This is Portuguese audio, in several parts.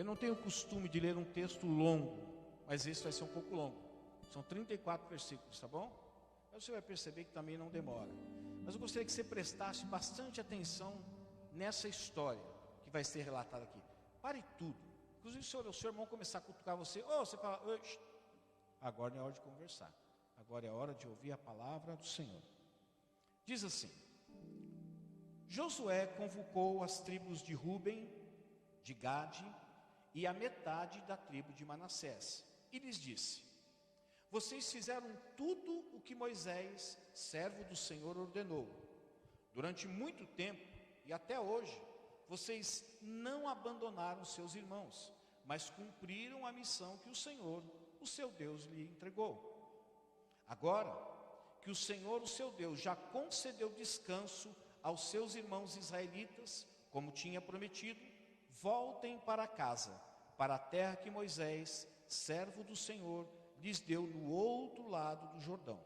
Eu não tenho o costume de ler um texto longo, mas esse vai ser um pouco longo. São 34 versículos, tá bom? Aí você vai perceber que também não demora. Mas eu gostaria que você prestasse bastante atenção nessa história que vai ser relatada aqui. Pare tudo. Inclusive, se o seu irmão começar a cutucar você, você fala, agora não é hora de conversar. Agora é hora de ouvir a palavra do Senhor. Diz assim: Josué convocou as tribos de Ruben, de Gade e a metade da tribo de Manassés, e lhes disse: vocês fizeram tudo o que Moisés, servo do Senhor, ordenou. Durante muito tempo e até hoje, vocês não abandonaram seus irmãos, mas cumpriram a missão que o Senhor, o seu Deus, lhe entregou. Agora que o Senhor, o seu Deus, já concedeu descanso aos seus irmãos israelitas, como tinha prometido, voltem para casa, para a terra que Moisés, servo do Senhor, lhes deu no outro lado do Jordão.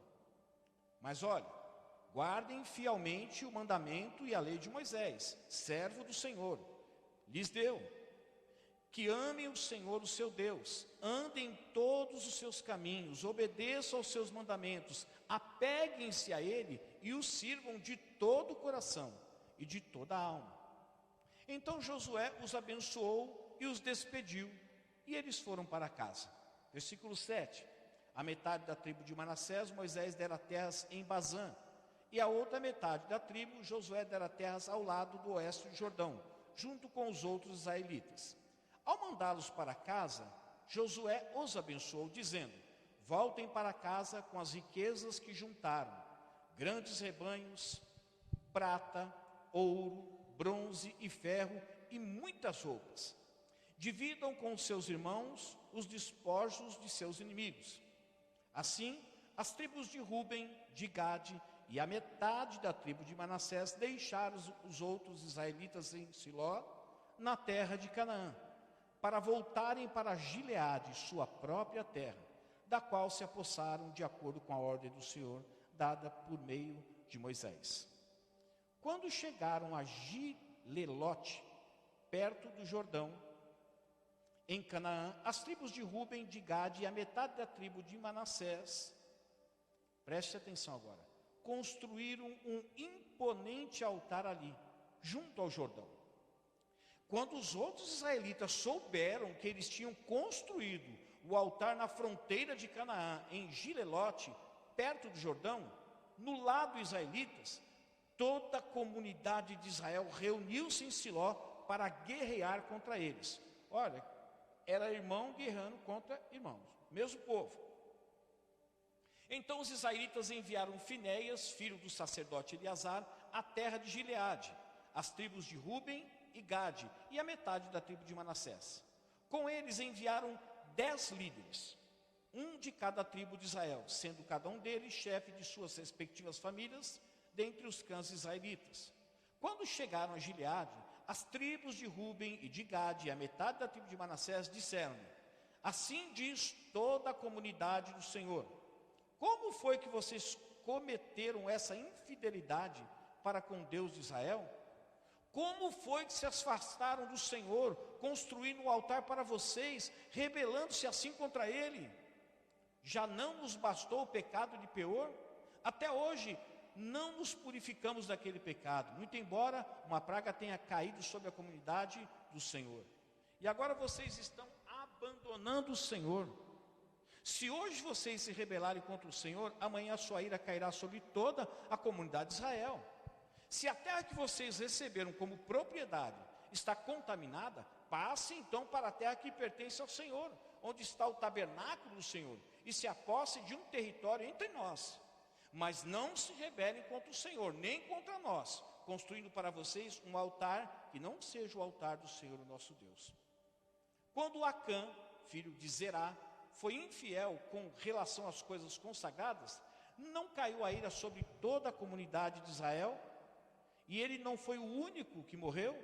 Mas olha, guardem fielmente o mandamento e a lei de Moisés, servo do Senhor, lhes deu. Que amem o Senhor, o seu Deus, andem em todos os seus caminhos, obedeçam aos seus mandamentos, apeguem-se a Ele e o sirvam de todo o coração e de toda a alma. Então Josué os abençoou e os despediu, e eles foram para casa. Versículo 7. A metade da tribo de Manassés, Moisés dera terras em Bazã, e a outra metade da tribo, Josué dera terras ao lado do oeste do Jordão, junto com os outros israelitas. Ao mandá-los para casa, Josué os abençoou, dizendo: voltem para casa com as riquezas que juntaram, grandes rebanhos, prata, ouro, bronze e ferro e muitas roupas. Dividam com seus irmãos os despojos de seus inimigos. Assim, as tribos de Ruben, de Gade e a metade da tribo de Manassés deixaram os outros israelitas em Siló, na terra de Canaã, para voltarem para Gileade, sua própria terra, da qual se apossaram de acordo com a ordem do Senhor, dada por meio de Moisés. Quando chegaram a Gilelote, perto do Jordão, em Canaã, as tribos de Ruben, de Gade e a metade da tribo de Manassés, preste atenção agora, construíram um imponente altar ali, junto ao Jordão. Quando os outros israelitas souberam que eles tinham construído o altar na fronteira de Canaã, em Gilelote, perto do Jordão, no lado israelitas, toda a comunidade de Israel reuniu-se em Siló para guerrear contra eles. Olha, era irmão guerreando contra irmãos, mesmo povo. Então os israelitas enviaram Finéias, filho do sacerdote Eleazar, à terra de Gileade, as tribos de Ruben e Gade e a metade da tribo de Manassés. Com eles enviaram 10 líderes, um de cada tribo de Israel, sendo cada um deles chefe de suas respectivas famílias, dentre os clãs israelitas. Quando chegaram a Gileade, as tribos de Ruben e de Gade e a metade da tribo de Manassés disseram: assim diz toda a comunidade do Senhor, como foi que vocês cometeram essa infidelidade para com Deus de Israel? Como foi que se afastaram do Senhor, construindo um altar para vocês, rebelando-se assim contra Ele? Já não nos bastou o pecado de Peor? Até hoje não nos purificamos daquele pecado, muito embora uma praga tenha caído sobre a comunidade do Senhor. E agora vocês estão abandonando o Senhor. Se hoje vocês se rebelarem contra o Senhor, amanhã a sua ira cairá sobre toda a comunidade de Israel. Se a terra que vocês receberam como propriedade está contaminada, passem então para a terra que pertence ao Senhor, onde está o tabernáculo do Senhor, e se apossem de um território entre nós. Mas não se rebelem contra o Senhor, nem contra nós, construindo para vocês um altar que não seja o altar do Senhor, o nosso Deus. Quando Acã, filho de Zerá, foi infiel com relação às coisas consagradas, não caiu a ira sobre toda a comunidade de Israel? E ele não foi o único que morreu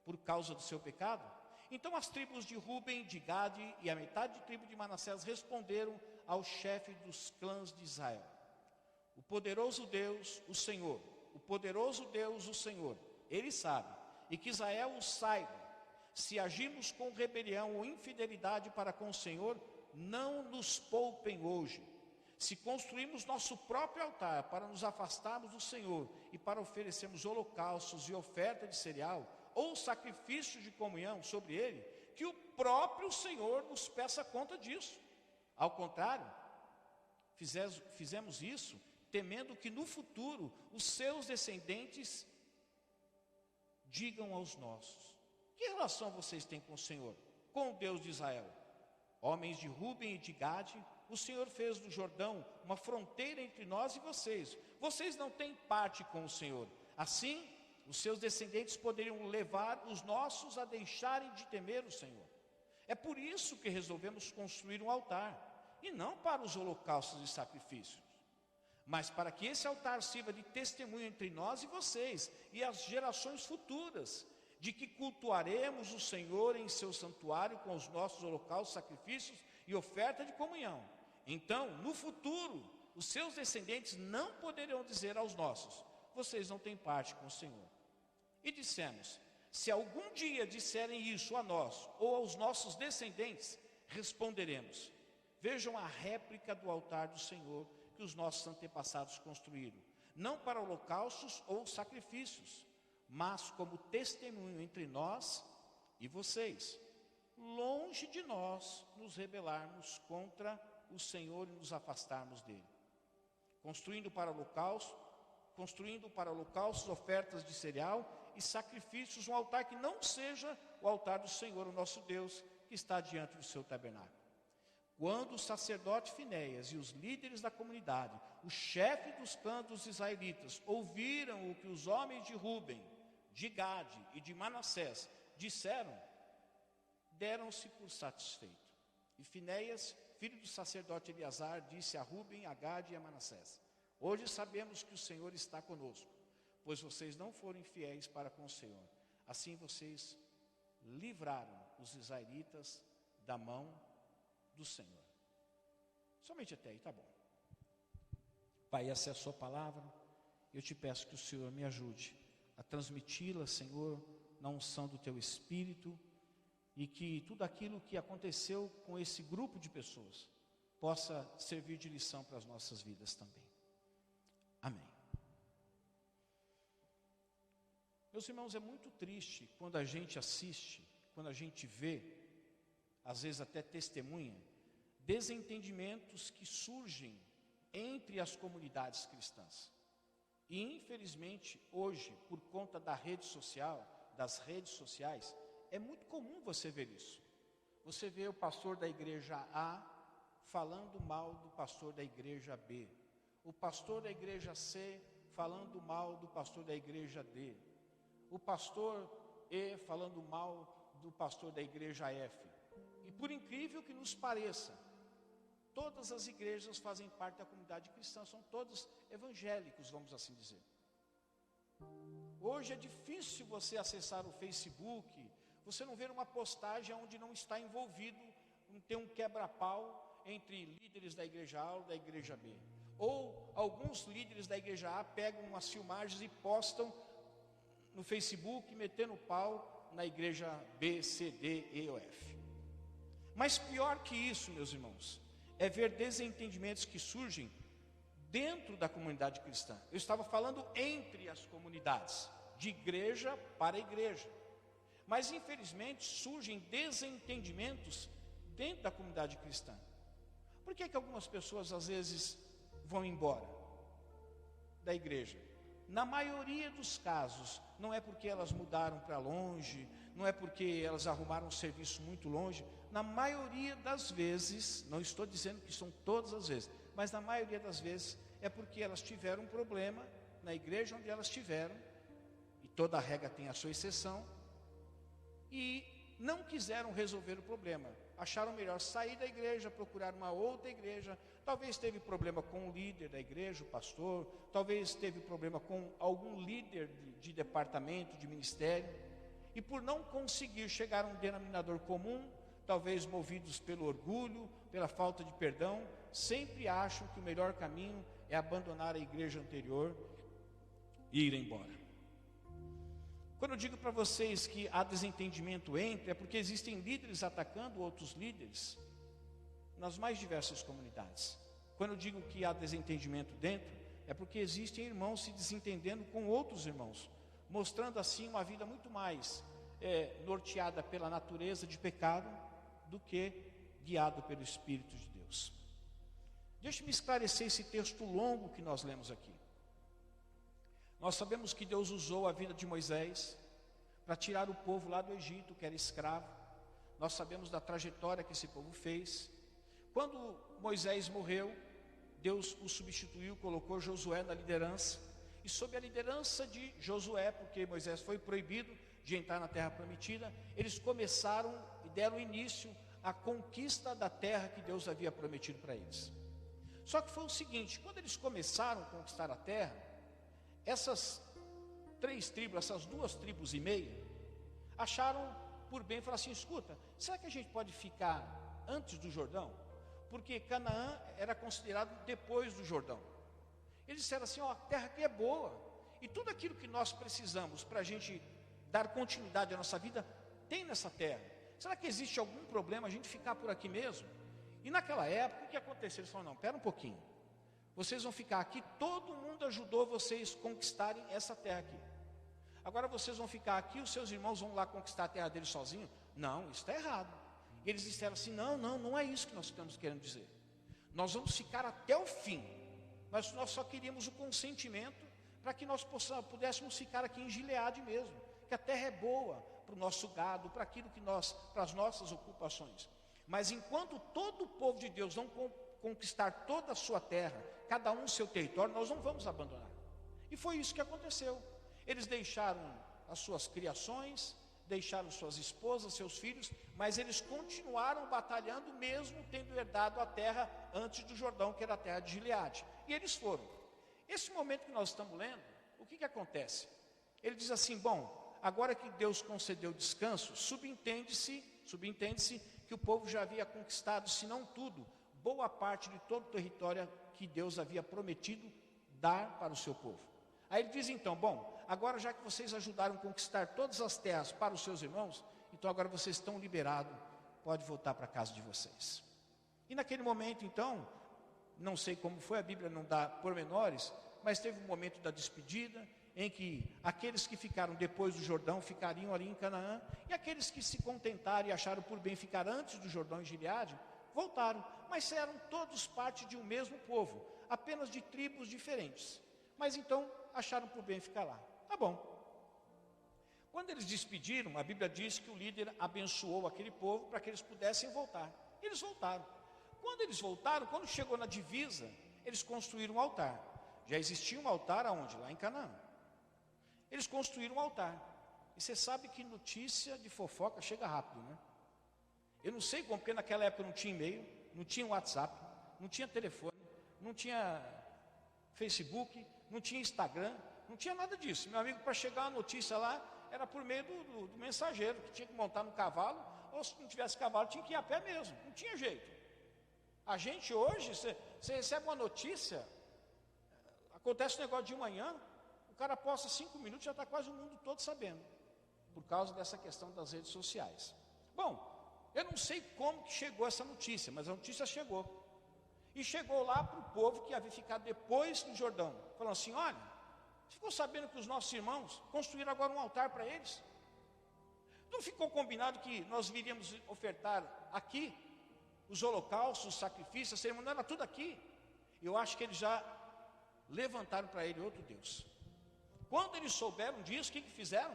por causa do seu pecado? Então as tribos de Ruben, de Gade e a metade da tribo de Manassés responderam ao chefe dos clãs de Israel: o poderoso Deus, o Senhor, o poderoso Deus, o Senhor, Ele sabe, e que Israel o saiba. Se agimos com rebelião ou infidelidade para com o Senhor, não nos poupem hoje. Se construímos nosso próprio altar para nos afastarmos do Senhor e para oferecermos holocaustos e oferta de cereal ou sacrifício de comunhão sobre ele, que o próprio Senhor nos peça conta disso. Ao contrário, fizemos isso temendo que no futuro os seus descendentes digam aos nossos: que relação vocês têm com o Senhor, com o Deus de Israel? Homens de Ruben e de Gade, o Senhor fez do Jordão uma fronteira entre nós e vocês. Vocês não têm parte com o Senhor. Assim, os seus descendentes poderiam levar os nossos a deixarem de temer o Senhor. É por isso que resolvemos construir um altar, e não para os holocaustos e sacrifícios, mas para que esse altar sirva de testemunho entre nós e vocês, e as gerações futuras, de que cultuaremos o Senhor em seu santuário com os nossos holocaustos, sacrifícios e oferta de comunhão. Então, no futuro, os seus descendentes não poderão dizer aos nossos: vocês não têm parte com o Senhor. E dissemos: se algum dia disserem isso a nós ou aos nossos descendentes, responderemos: vejam a réplica do altar do Senhor que os nossos antepassados construíram, não para holocaustos ou sacrifícios, mas como testemunho entre nós e vocês. Longe de nós nos rebelarmos contra o Senhor e nos afastarmos dele. Construindo para holocaustos, ofertas de cereal e sacrifícios, um altar que não seja o altar do Senhor, o nosso Deus, que está diante do seu tabernáculo. Quando o sacerdote Finéias e os líderes da comunidade, o chefe dos clãs dos israelitas, ouviram o que os homens de Ruben, de Gade e de Manassés disseram, deram-se por satisfeito. E Finéias, filho do sacerdote Eleazar, disse a Ruben, a Gade e a Manassés: hoje sabemos que o Senhor está conosco, pois vocês não foram fiéis para com o Senhor. Assim vocês livraram os israelitas da mão do Senhor. Somente até aí, tá bom. Pai, essa é a sua palavra. Eu te peço que o Senhor me ajude a transmiti-la, Senhor, na unção do teu Espírito, e que tudo aquilo que aconteceu com esse grupo de pessoas possa servir de lição para as nossas vidas também. Amém. Meus irmãos, é muito triste quando a gente assiste, quando a gente vê, às vezes até testemunha, desentendimentos que surgem entre as comunidades cristãs. E infelizmente hoje, por conta da rede social, das redes sociais, é muito comum você ver isso. Você vê o pastor da igreja A falando mal do pastor da igreja B, o pastor da igreja C falando mal do pastor da igreja D, o pastor E falando mal do pastor da igreja F. E por incrível que nos pareça, todas as igrejas fazem parte da comunidade cristã, são todos evangélicos, vamos assim dizer. Hoje é difícil você acessar o Facebook, você não vê uma postagem onde não está envolvido, não tem um quebra-pau entre líderes da igreja A ou da igreja B. Ou alguns líderes da igreja A pegam umas filmagens e postam no Facebook, metendo pau na igreja B, C, D, E ou F. Mas pior que isso, meus irmãos, é ver desentendimentos que surgem dentro da comunidade cristã. Eu estava falando entre as comunidades, de igreja para igreja. Mas infelizmente surgem desentendimentos dentro da comunidade cristã. Por que algumas pessoas às vezes vão embora da igreja? Na maioria dos casos, não é porque elas mudaram para longe, não é porque elas arrumaram um serviço muito longe. Na maioria das vezes, não estou dizendo que são todas as vezes, mas na maioria das vezes é porque elas tiveram um problema na igreja onde elas estiveram, e toda regra tem a sua exceção, e não quiseram resolver o problema. Acharam melhor sair da igreja, procurar uma outra igreja. Talvez teve problema com o líder da igreja, o pastor. Talvez teve problema com algum líder de departamento, de ministério. E por não conseguir chegar a um denominador comum, talvez movidos pelo orgulho, pela falta de perdão, sempre acham que o melhor caminho é abandonar a igreja anterior e ir embora. Quando eu digo para vocês que há desentendimento entre, é porque existem líderes atacando outros líderes nas mais diversas comunidades. Quando eu digo que há desentendimento dentro, é porque existem irmãos se desentendendo com outros irmãos, mostrando assim uma vida muito mais norteada pela natureza de pecado do que guiado pelo Espírito de Deus. Deixe-me esclarecer esse texto longo que nós lemos aqui. Nós sabemos que Deus usou a vida de Moisés para tirar o povo lá do Egito, que era escravo. Nós sabemos da trajetória que esse povo fez. Quando Moisés morreu, Deus o substituiu, colocou Josué na liderança. E sob a liderança de Josué, porque Moisés foi proibido de entrar na terra prometida, eles começaram e deram início à conquista da terra que Deus havia prometido para eles. Só que foi o seguinte, quando eles começaram a conquistar a terra, essas 3 tribos, essas 2 tribos e meia, acharam por bem, falaram assim, escuta, será que a gente pode ficar antes do Jordão? Porque Canaã era considerado depois do Jordão. Eles disseram assim, ó, a terra aqui é boa, e tudo aquilo que nós precisamos para a gente dar continuidade à nossa vida, tem nessa terra. Será que existe algum problema a gente ficar por aqui mesmo? E naquela época, o que aconteceu? Eles falaram, não, espera um pouquinho. Vocês vão ficar aqui, todo mundo ajudou vocês a conquistarem essa terra aqui. Agora vocês vão ficar aqui, os seus irmãos vão lá conquistar a terra deles sozinhos? Não, isso está errado. E eles disseram assim, não é isso que nós estamos querendo dizer. Nós vamos ficar até o fim, mas nós só queríamos o consentimento para que nós pudéssemos ficar aqui em Gileade mesmo, que a terra é boa para o nosso gado, para aquilo que para as nossas ocupações. Mas enquanto todo o povo de Deus não conquistar toda a sua terra, cada um o seu território, nós não vamos abandonar. E foi isso que aconteceu. Eles deixaram as suas criações, deixaram suas esposas, seus filhos, mas eles continuaram batalhando mesmo tendo herdado a terra antes do Jordão, que era a terra de Gileade. E eles foram. Esse momento que nós estamos lendo, o que acontece? Ele diz assim, bom, agora que Deus concedeu descanso, subentende-se que o povo já havia conquistado, se não tudo, boa parte de todo o território que Deus havia prometido dar para o seu povo. Aí ele diz então, bom, agora já que vocês ajudaram a conquistar todas as terras para os seus irmãos, então agora vocês estão liberados, pode voltar para a casa de vocês. E naquele momento então, não sei como foi, a Bíblia não dá pormenores, mas teve um momento da despedida, em que aqueles que ficaram depois do Jordão ficariam ali em Canaã, e aqueles que se contentaram e acharam por bem ficar antes do Jordão em Gileade, voltaram, mas eram todos parte de um mesmo povo, apenas de tribos diferentes. Mas então acharam por bem ficar lá. Tá bom. Quando eles despediram, a Bíblia diz que o líder abençoou aquele povo para que eles pudessem voltar. Eles voltaram. Quando eles voltaram, quando chegou na divisa, eles construíram um altar. Já existia um altar aonde? Lá em Canaã. Eles construíram um altar. E você sabe que notícia de fofoca chega rápido, né? Eu não sei como, porque naquela época não tinha e-mail, não tinha WhatsApp, não tinha telefone, não tinha Facebook, não tinha Instagram, não tinha nada disso. Meu amigo, para chegar a notícia lá, era por meio do mensageiro, que tinha que montar no cavalo, ou se não tivesse cavalo, tinha que ir a pé mesmo, não tinha jeito. A gente hoje, você recebe uma notícia, acontece um negócio de manhã, o cara posta 5 minutos, já está quase o mundo todo sabendo, por causa dessa questão das redes sociais. Bom, eu não sei como que chegou essa notícia, mas a notícia chegou. E chegou lá para o povo que havia ficado depois do Jordão, falando assim, olha, ficou sabendo que os nossos irmãos construíram agora um altar para eles? Não ficou combinado que nós viríamos ofertar aqui os holocaustos, os sacrifícios, a cerimônia, era tudo aqui. Eu acho que eles já levantaram para ele outro Deus. Quando eles souberam disso, o que fizeram?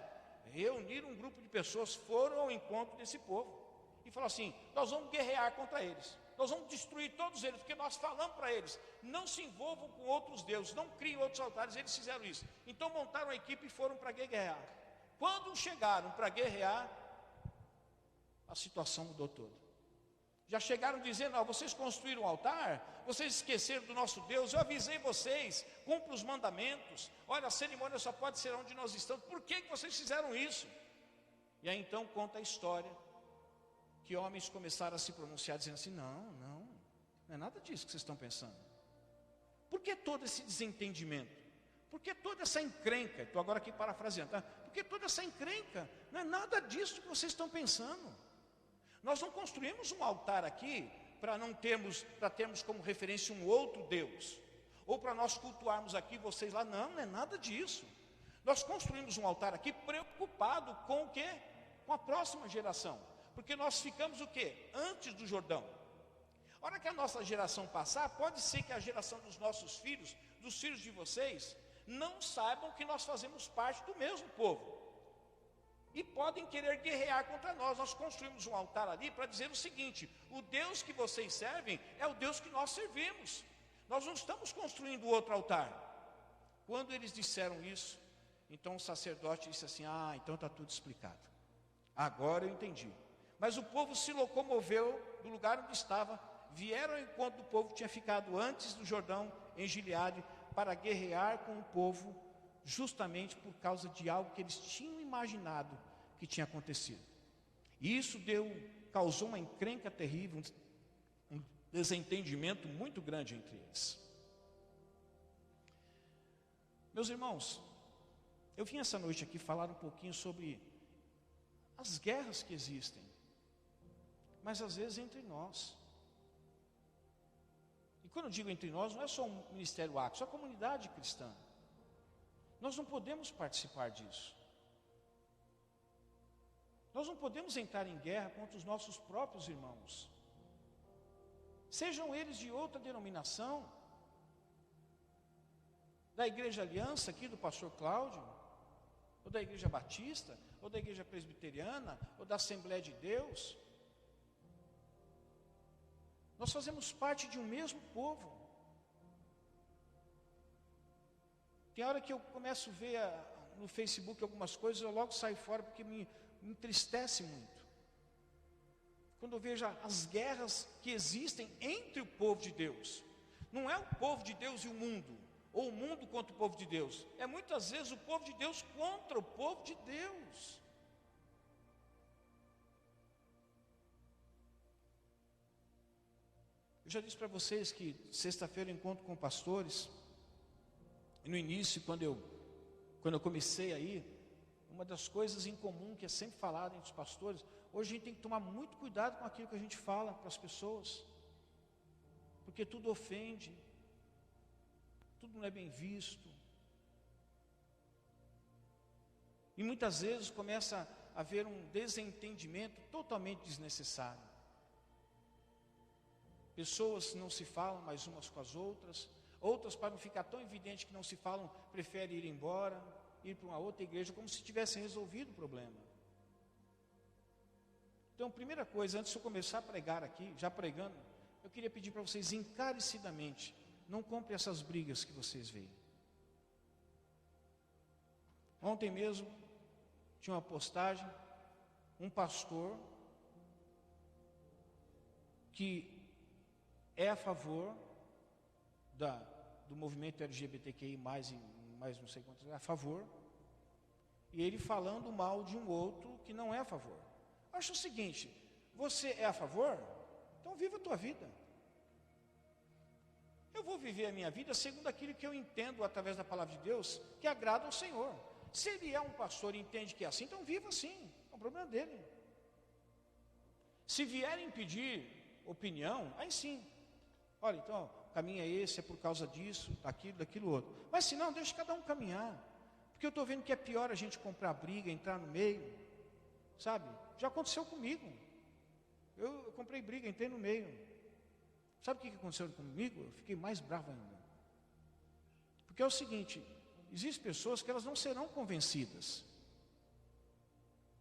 Reuniram um grupo de pessoas, foram ao encontro desse povo e falaram assim, nós vamos guerrear contra eles, nós vamos destruir todos eles, porque nós falamos para eles, não se envolvam com outros deuses, não criem outros altares. Eles fizeram isso, então montaram a equipe e foram para guerrear. Quando chegaram para guerrear, a situação mudou toda. Já chegaram dizendo, vocês construíram um altar, vocês esqueceram do nosso Deus, eu avisei vocês, cumpra os mandamentos, olha, a cerimônia só pode ser onde nós estamos, por que vocês fizeram isso? E aí então conta a história, que homens começaram a se pronunciar, dizendo assim, não é nada disso que vocês estão pensando. Por que todo esse desentendimento? Por que toda essa encrenca? Estou agora aqui parafraseando, tá? Por Porque toda essa encrenca não é nada disso que vocês estão pensando. Nós não construímos um altar aqui para termos como referência um outro Deus, ou para nós cultuarmos aqui vocês lá. Não é nada disso. Nós construímos um altar aqui preocupado com o quê? Com a próxima geração. Porque nós ficamos o quê? Antes do Jordão. A hora que a nossa geração passar, pode ser que a geração dos nossos filhos, dos filhos de vocês, não saibam que nós fazemos parte do mesmo povo. E podem querer guerrear contra nós. Nós construímos um altar ali para dizer o seguinte: o Deus que vocês servem é o Deus que nós servimos. Nós não estamos construindo outro altar. Quando eles disseram isso, então o sacerdote disse assim: então está tudo explicado. Agora eu entendi. Mas o povo se locomoveu do lugar onde estava, vieram ao encontro do povo que tinha ficado antes do Jordão, em Gileade, para guerrear com o povo, justamente por causa de algo que eles tinham imaginado que tinha acontecido. E isso causou uma encrenca terrível, um desentendimento muito grande entre eles. Meus irmãos, eu vim essa noite aqui falar um pouquinho sobre as guerras que existem, mas às vezes entre nós. E quando eu digo entre nós, não é só um ministério Acts, é a comunidade cristã. Nós não podemos participar disso. Nós não podemos entrar em guerra contra os nossos próprios irmãos, sejam eles de outra denominação, da Igreja Aliança aqui do pastor Cláudio, ou da Igreja Batista, ou da Igreja Presbiteriana, ou da Assembleia de Deus. Nós fazemos parte de um mesmo povo. Tem hora que eu começo a ver no Facebook algumas coisas, eu logo saio fora porque me entristece muito. Quando eu vejo as guerras que existem entre o povo de Deus. Não é o povo de Deus e o mundo, ou o mundo contra o povo de Deus. É muitas vezes o povo de Deus contra o povo de Deus. Eu já disse para vocês que sexta-feira eu encontro com pastores. E no início, quando eu comecei aí, uma das coisas em comum que é sempre falada entre os pastores, hoje a gente tem que tomar muito cuidado com aquilo que a gente fala para as pessoas, porque tudo ofende, tudo não é bem visto, e muitas vezes começa a haver um desentendimento totalmente desnecessário. Pessoas não se falam mais umas com as outras, para não ficar tão evidente que não se falam, preferem ir embora, ir para uma outra igreja, como se tivessem resolvido o problema. Então, primeira coisa, antes de eu começar a pregar aqui, já pregando, eu queria pedir para vocês encarecidamente, não compre essas brigas que vocês veem. Ontem mesmo, tinha uma postagem, um pastor, que é a favor do movimento LGBTQI+, mais não sei quantos, é a favor, e ele falando mal de um outro que não é a favor. Acho o seguinte: você é a favor? Então viva a tua vida. Eu vou viver a minha vida segundo aquilo que eu entendo através da palavra de Deus, que agrada ao Senhor. Se ele é um pastor e entende que é assim, então viva assim, é um problema dele. Se vierem pedir opinião, aí sim, olha, então, o caminho é esse, é por causa disso, daquilo outro. Mas se não, deixa cada um caminhar. Porque eu estou vendo que é pior a gente comprar briga, entrar no meio, sabe? Já aconteceu comigo. Eu comprei briga, entrei no meio. Sabe o que aconteceu comigo? Eu fiquei mais bravo ainda. Porque é o seguinte, existem pessoas que elas não serão convencidas.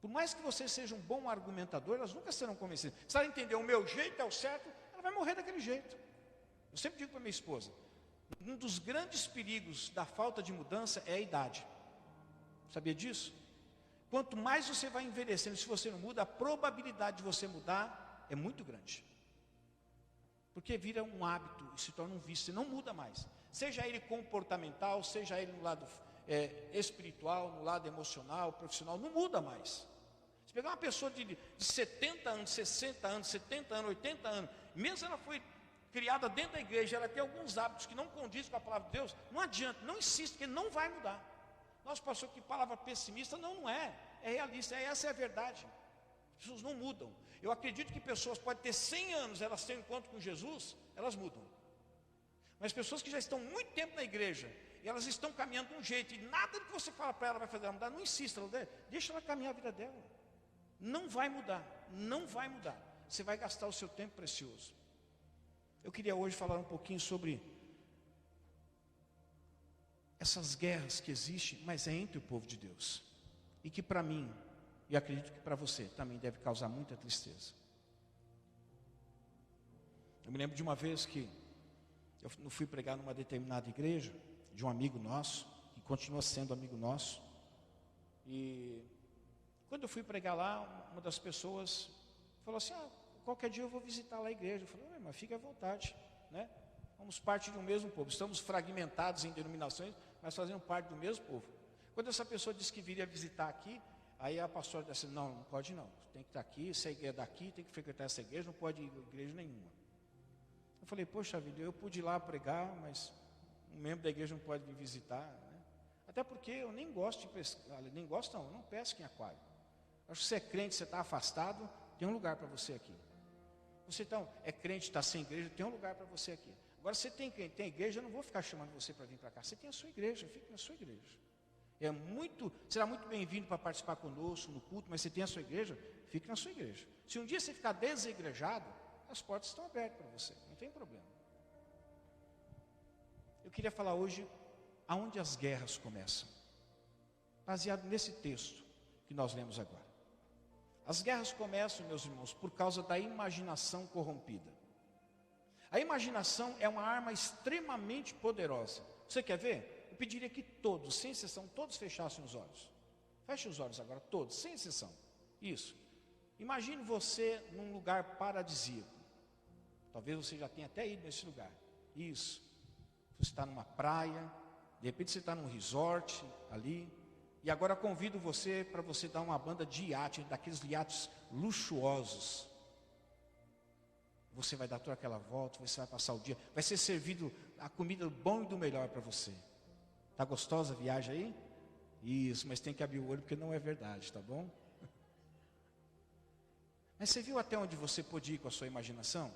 Por mais que você seja um bom argumentador, elas nunca serão convencidas. Se ela entender o meu jeito é o certo, ela vai morrer daquele jeito. Eu sempre digo para minha esposa, um dos grandes perigos da falta de mudança é a idade. Sabia disso? Quanto mais você vai envelhecendo, se você não muda, a probabilidade de você mudar é muito grande. Porque vira um hábito e se torna um vício, você não muda mais. Seja ele comportamental, seja ele no lado espiritual, no lado emocional, profissional, não muda mais. Se pegar uma pessoa de 70 anos, 60 anos, 70 anos, 80 anos, mesmo ela foi criada dentro da igreja, ela tem alguns hábitos que não condizem com a palavra de Deus, não adianta, não insiste, porque não vai mudar. Nossa, pastor, que palavra pessimista. Não, não é. É realista, essa é a verdade. As pessoas não mudam. Eu acredito que pessoas podem ter 100 anos, elas têm um encontro com Jesus, elas mudam. Mas pessoas que já estão muito tempo na igreja, e elas estão caminhando de um jeito, e nada do que você fala para ela vai fazer ela mudar, não insista, deixa ela caminhar a vida dela. Não vai mudar, não vai mudar. Você vai gastar o seu tempo precioso. Eu queria hoje falar um pouquinho sobre essas guerras que existem, mas é entre o povo de Deus. E que para mim, e acredito que para você, também deve causar muita tristeza. Eu me lembro de uma vez que eu fui pregar numa determinada igreja, de um amigo nosso, que continua sendo amigo nosso. E quando eu fui pregar lá, uma das pessoas falou assim, qualquer dia eu vou visitar lá a igreja. Eu falei, mas fique à vontade, né? Somos parte de um mesmo povo, estamos fragmentados em denominações, mas fazemos parte do mesmo povo. Quando essa pessoa disse que viria visitar aqui, aí a pastora disse, não pode não, tem que estar aqui, se a igreja é daqui, tem que frequentar essa igreja, não pode ir a igreja nenhuma. Eu falei, poxa vida, eu pude ir lá pregar, mas um membro da igreja não pode me visitar, né? Até porque eu nem gosto de pescar, eu não pesco em aquário. Acho que você é crente, você está afastado, tem um lugar para você aqui. Você então é crente, está sem igreja, tem um lugar para você aqui. Agora você tem igreja, eu não vou ficar chamando você para vir para cá. Você tem a sua igreja, fique na sua igreja. Será muito bem-vindo para participar conosco no culto, mas você tem a sua igreja, fique na sua igreja. Se um dia você ficar desigrejado, as portas estão abertas para você, não tem problema. Eu queria falar hoje aonde as guerras começam, baseado nesse texto que nós lemos agora. As guerras começam, meus irmãos, por causa da imaginação corrompida. A imaginação é uma arma extremamente poderosa. Você quer ver? Eu pediria que todos, sem exceção, todos fechassem os olhos. Feche os olhos agora, todos, sem exceção. Isso. Imagine você num lugar paradisíaco. Talvez você já tenha até ido nesse lugar. Isso. Você está numa praia, de repente você está num resort ali. E agora convido você para você dar uma banda de iate, daqueles iates luxuosos. Você vai dar toda aquela volta, você vai passar o dia, vai ser servido a comida do bom e do melhor para você. Está gostosa a viagem aí? Isso, mas tem que abrir o olho porque não é verdade, tá bom? Mas você viu até onde você pode ir com a sua imaginação?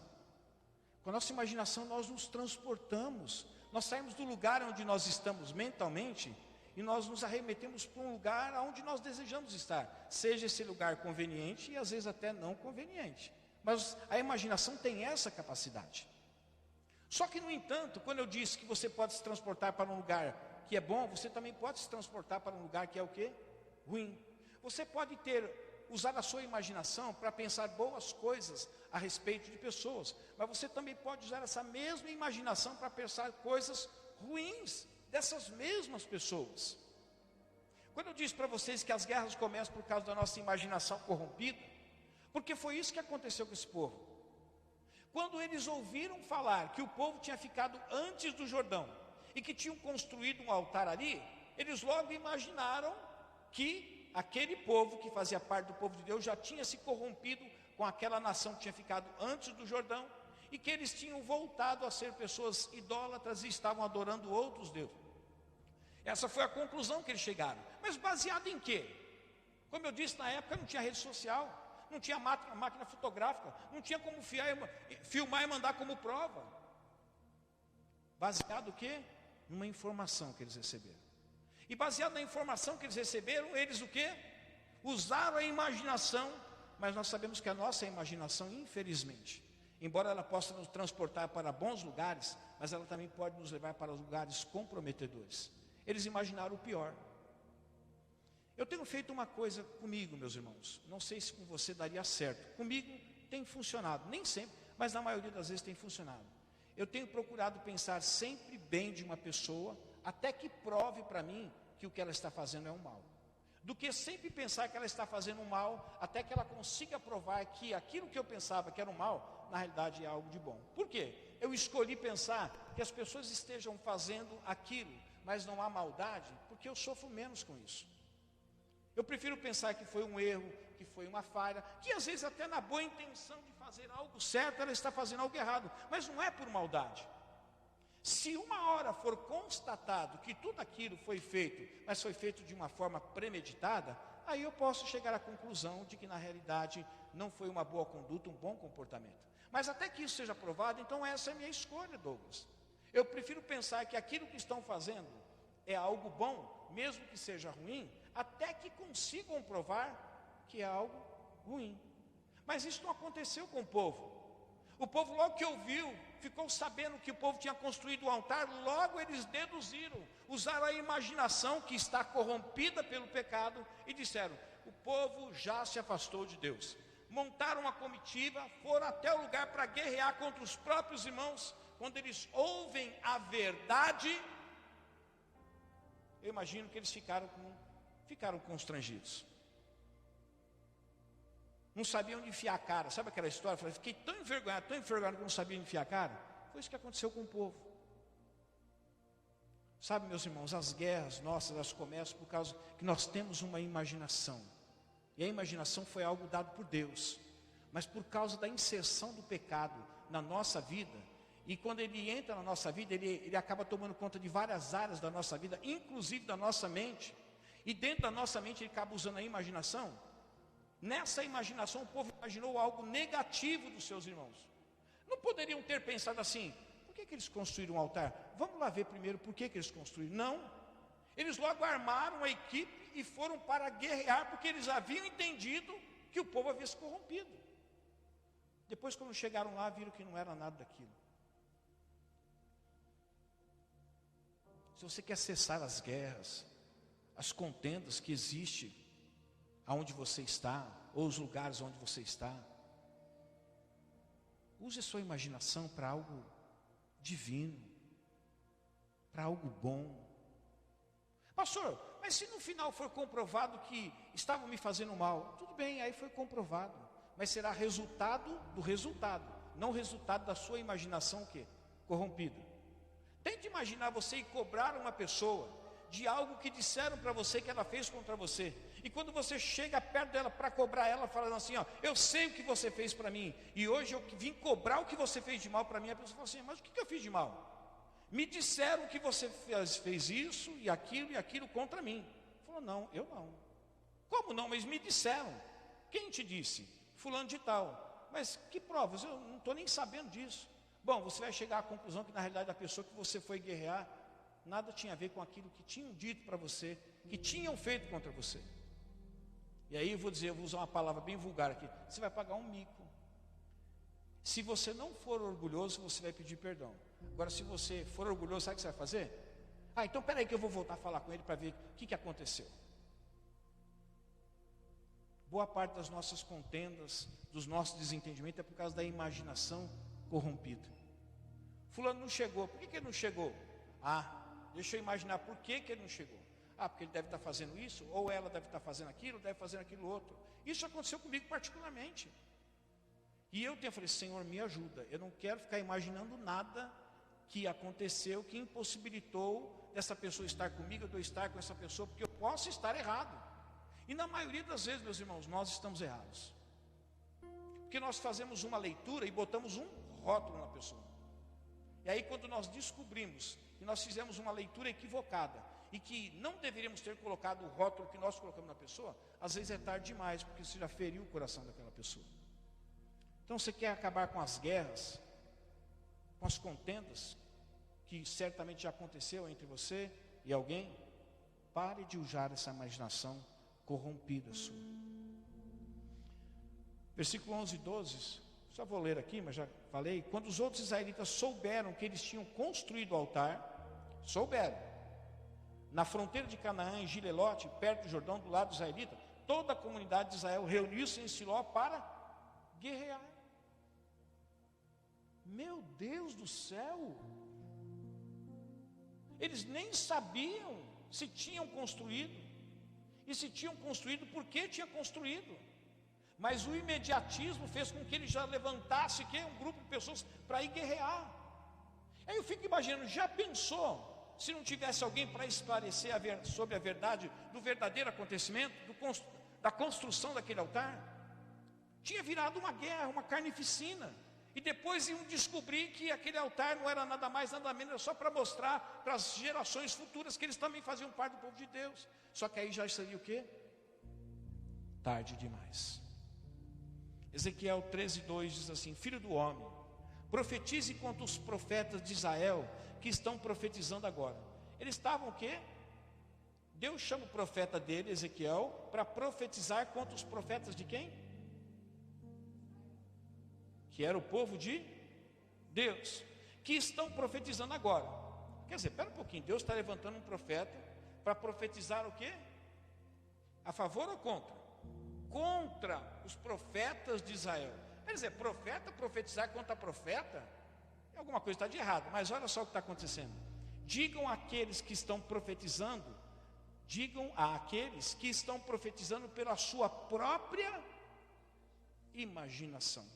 Com a nossa imaginação nós nos transportamos, nós saímos do lugar onde nós estamos mentalmente e nós nos arremetemos para um lugar onde nós desejamos estar, seja esse lugar conveniente e às vezes até não conveniente. Mas a imaginação tem essa capacidade. Só que, no entanto, quando eu disse que você pode se transportar para um lugar que é bom, você também pode se transportar para um lugar que é o quê? Ruim. Você pode usar a sua imaginação para pensar boas coisas a respeito de pessoas, mas você também pode usar essa mesma imaginação para pensar coisas ruins dessas mesmas pessoas. Quando eu disse para vocês que as guerras começam por causa da nossa imaginação corrompida, porque foi isso que aconteceu com esse povo. Quando eles ouviram falar que o povo tinha ficado antes do Jordão e que tinham construído um altar ali, eles logo imaginaram que aquele povo que fazia parte do povo de Deus já tinha se corrompido com aquela nação que tinha ficado antes do Jordão e que eles tinham voltado a ser pessoas idólatras e estavam adorando outros deuses. Essa foi a conclusão que eles chegaram. Mas baseado em quê? Como eu disse, na época não tinha rede social, não tinha máquina fotográfica, não tinha como filmar e mandar como prova. Baseado o quê? Numa informação que eles receberam. E baseado na informação que eles receberam, eles o quê? Usaram a imaginação, mas nós sabemos que a nossa imaginação, infelizmente, embora ela possa nos transportar para bons lugares, mas ela também pode nos levar para lugares comprometedores. Eles imaginaram o pior. Eu tenho feito uma coisa comigo, meus irmãos. Não sei se com você daria certo. Comigo tem funcionado, nem sempre, mas na maioria das vezes tem funcionado. Eu tenho procurado pensar sempre bem de uma pessoa, até que prove para mim que o que ela está fazendo é um mal. Do que sempre pensar que ela está fazendo um mal, até que ela consiga provar que aquilo que eu pensava que era um mal, na realidade é algo de bom. Por quê? Eu escolhi pensar que as pessoas estejam fazendo aquilo, mas não há maldade, porque eu sofro menos com isso. Eu prefiro pensar que foi um erro, que foi uma falha, que às vezes até na boa intenção de fazer algo certo, ela está fazendo algo errado, mas não é por maldade. Se uma hora for constatado que tudo aquilo foi feito, mas foi feito de uma forma premeditada, aí eu posso chegar à conclusão de que na realidade não foi uma boa conduta, um bom comportamento. Mas até que isso seja provado, então essa é a minha escolha, Douglas. Eu prefiro pensar que aquilo que estão fazendo é algo bom, mesmo que seja ruim, até que consigam provar que é algo ruim. Mas isso não aconteceu com o povo. O povo logo que ouviu, ficou sabendo que o povo tinha construído o altar, logo eles deduziram, usaram a imaginação que está corrompida pelo pecado e disseram: o povo já se afastou de Deus. Montaram uma comitiva, foram até o lugar para guerrear contra os próprios irmãos. Quando eles ouvem a verdade, eu imagino que eles ficaram constrangidos. Não sabiam onde enfiar a cara. Sabe aquela história? Eu fiquei tão envergonhado que não sabia onde enfiar a cara. Foi isso que aconteceu com o povo. Sabe, meus irmãos, as guerras nossas, elas começam por causa que nós temos uma imaginação. E a imaginação foi algo dado por Deus. Mas por causa da inserção do pecado na nossa vida, e quando ele entra na nossa vida, ele acaba tomando conta de várias áreas da nossa vida, inclusive da nossa mente. E dentro da nossa mente ele acaba usando a imaginação. Nessa imaginação o povo imaginou algo negativo dos seus irmãos. Não poderiam ter pensado assim: por que eles construíram um altar? Vamos lá ver primeiro por que eles construíram. Não, eles logo armaram a equipe e foram para guerrear, porque eles haviam entendido que o povo havia se corrompido. Depois, quando chegaram lá, viram que não era nada daquilo. Se você quer cessar as guerras, as contendas que existem aonde você está, ou os lugares onde você está, use a sua imaginação para algo divino, para algo bom. Pastor, mas se no final for comprovado que estavam me fazendo mal, tudo bem, aí foi comprovado, mas será resultado do resultado, não resultado da sua imaginação o quê? Corrompida. Tente imaginar você ir cobrar uma pessoa de algo que disseram para você que ela fez contra você. E quando você chega perto dela para cobrar ela, falando assim: ó, eu sei o que você fez para mim, e hoje eu vim cobrar o que você fez de mal para mim. A pessoa fala assim: mas o que eu fiz de mal? Me disseram que você fez isso e aquilo contra mim. Falou: não, eu não. Como não? Mas me disseram. Quem te disse? Fulano de tal. Mas que provas? Eu não estou nem sabendo disso. Bom, você vai chegar à conclusão que na realidade a pessoa que você foi guerrear nada tinha a ver com aquilo que tinham dito para você, que tinham feito contra você. E aí eu vou usar uma palavra bem vulgar aqui: você vai pagar um mico. Se você não for orgulhoso, você vai pedir perdão. Agora, se você for orgulhoso, sabe o que você vai fazer? Então peraí que eu vou voltar a falar com ele para ver o que aconteceu. Boa parte das nossas contendas, dos nossos desentendimentos, é por causa da imaginação corrompida. Fulano não chegou. Por que ele não chegou? Deixa eu imaginar por que ele não chegou. Porque ele deve estar fazendo isso, ou ela deve estar fazendo aquilo, deve fazer aquilo outro. Isso aconteceu comigo particularmente. E eu falei: Senhor, me ajuda. Eu não quero ficar imaginando nada que aconteceu, que impossibilitou dessa pessoa estar comigo, ou eu estar com essa pessoa, porque eu posso estar errado. E na maioria das vezes, meus irmãos, nós estamos errados. Porque nós fazemos uma leitura e botamos um rótulo na pessoa. E aí quando nós descobrimos que nós fizemos uma leitura equivocada e que não deveríamos ter colocado o rótulo que nós colocamos na pessoa, às vezes é tarde demais, porque você já feriu o coração daquela pessoa. Então você quer acabar com as guerras, com as contendas, que certamente já aconteceu entre você e alguém? Pare de usar essa imaginação corrompida sua. Versículo 11 e 12, só vou ler aqui, mas já falei. Quando os outros israelitas souberam que eles tinham construído o altar, na fronteira de Canaã, em Gilelote, perto do Jordão, do lado israelita, toda a comunidade de Israel reuniu-se em Siló para guerrear. Meu Deus do céu! Eles nem sabiam se tinham construído, e se tinham construído, por que tinha construído. Mas o imediatismo fez com que ele já levantasse um grupo de pessoas para ir guerrear. Aí eu fico imaginando: já pensou se não tivesse alguém para esclarecer sobre a verdade do verdadeiro acontecimento, da construção daquele altar? Tinha virado uma guerra, uma carnificina. E depois iam descobrir que aquele altar não era nada mais, nada menos, era só para mostrar para as gerações futuras que eles também faziam parte do povo de Deus. Só que aí já seria o quê? Tarde demais. Ezequiel 13:2 diz assim: Filho do homem, profetize contra os profetas de Israel que estão profetizando agora. Eles estavam o quê? Deus chama o profeta dele, Ezequiel, para profetizar contra os profetas de quem? Que era o povo de Deus, que estão profetizando agora. Quer dizer, espera um pouquinho, Deus está levantando um profeta para profetizar o quê? A favor ou contra? Contra os profetas de Israel. Quer dizer, profeta profetizar contra profeta, alguma coisa está de errado, mas olha só o que está acontecendo. Digam àqueles que estão profetizando, digam àqueles que estão profetizando pela sua própria imaginação.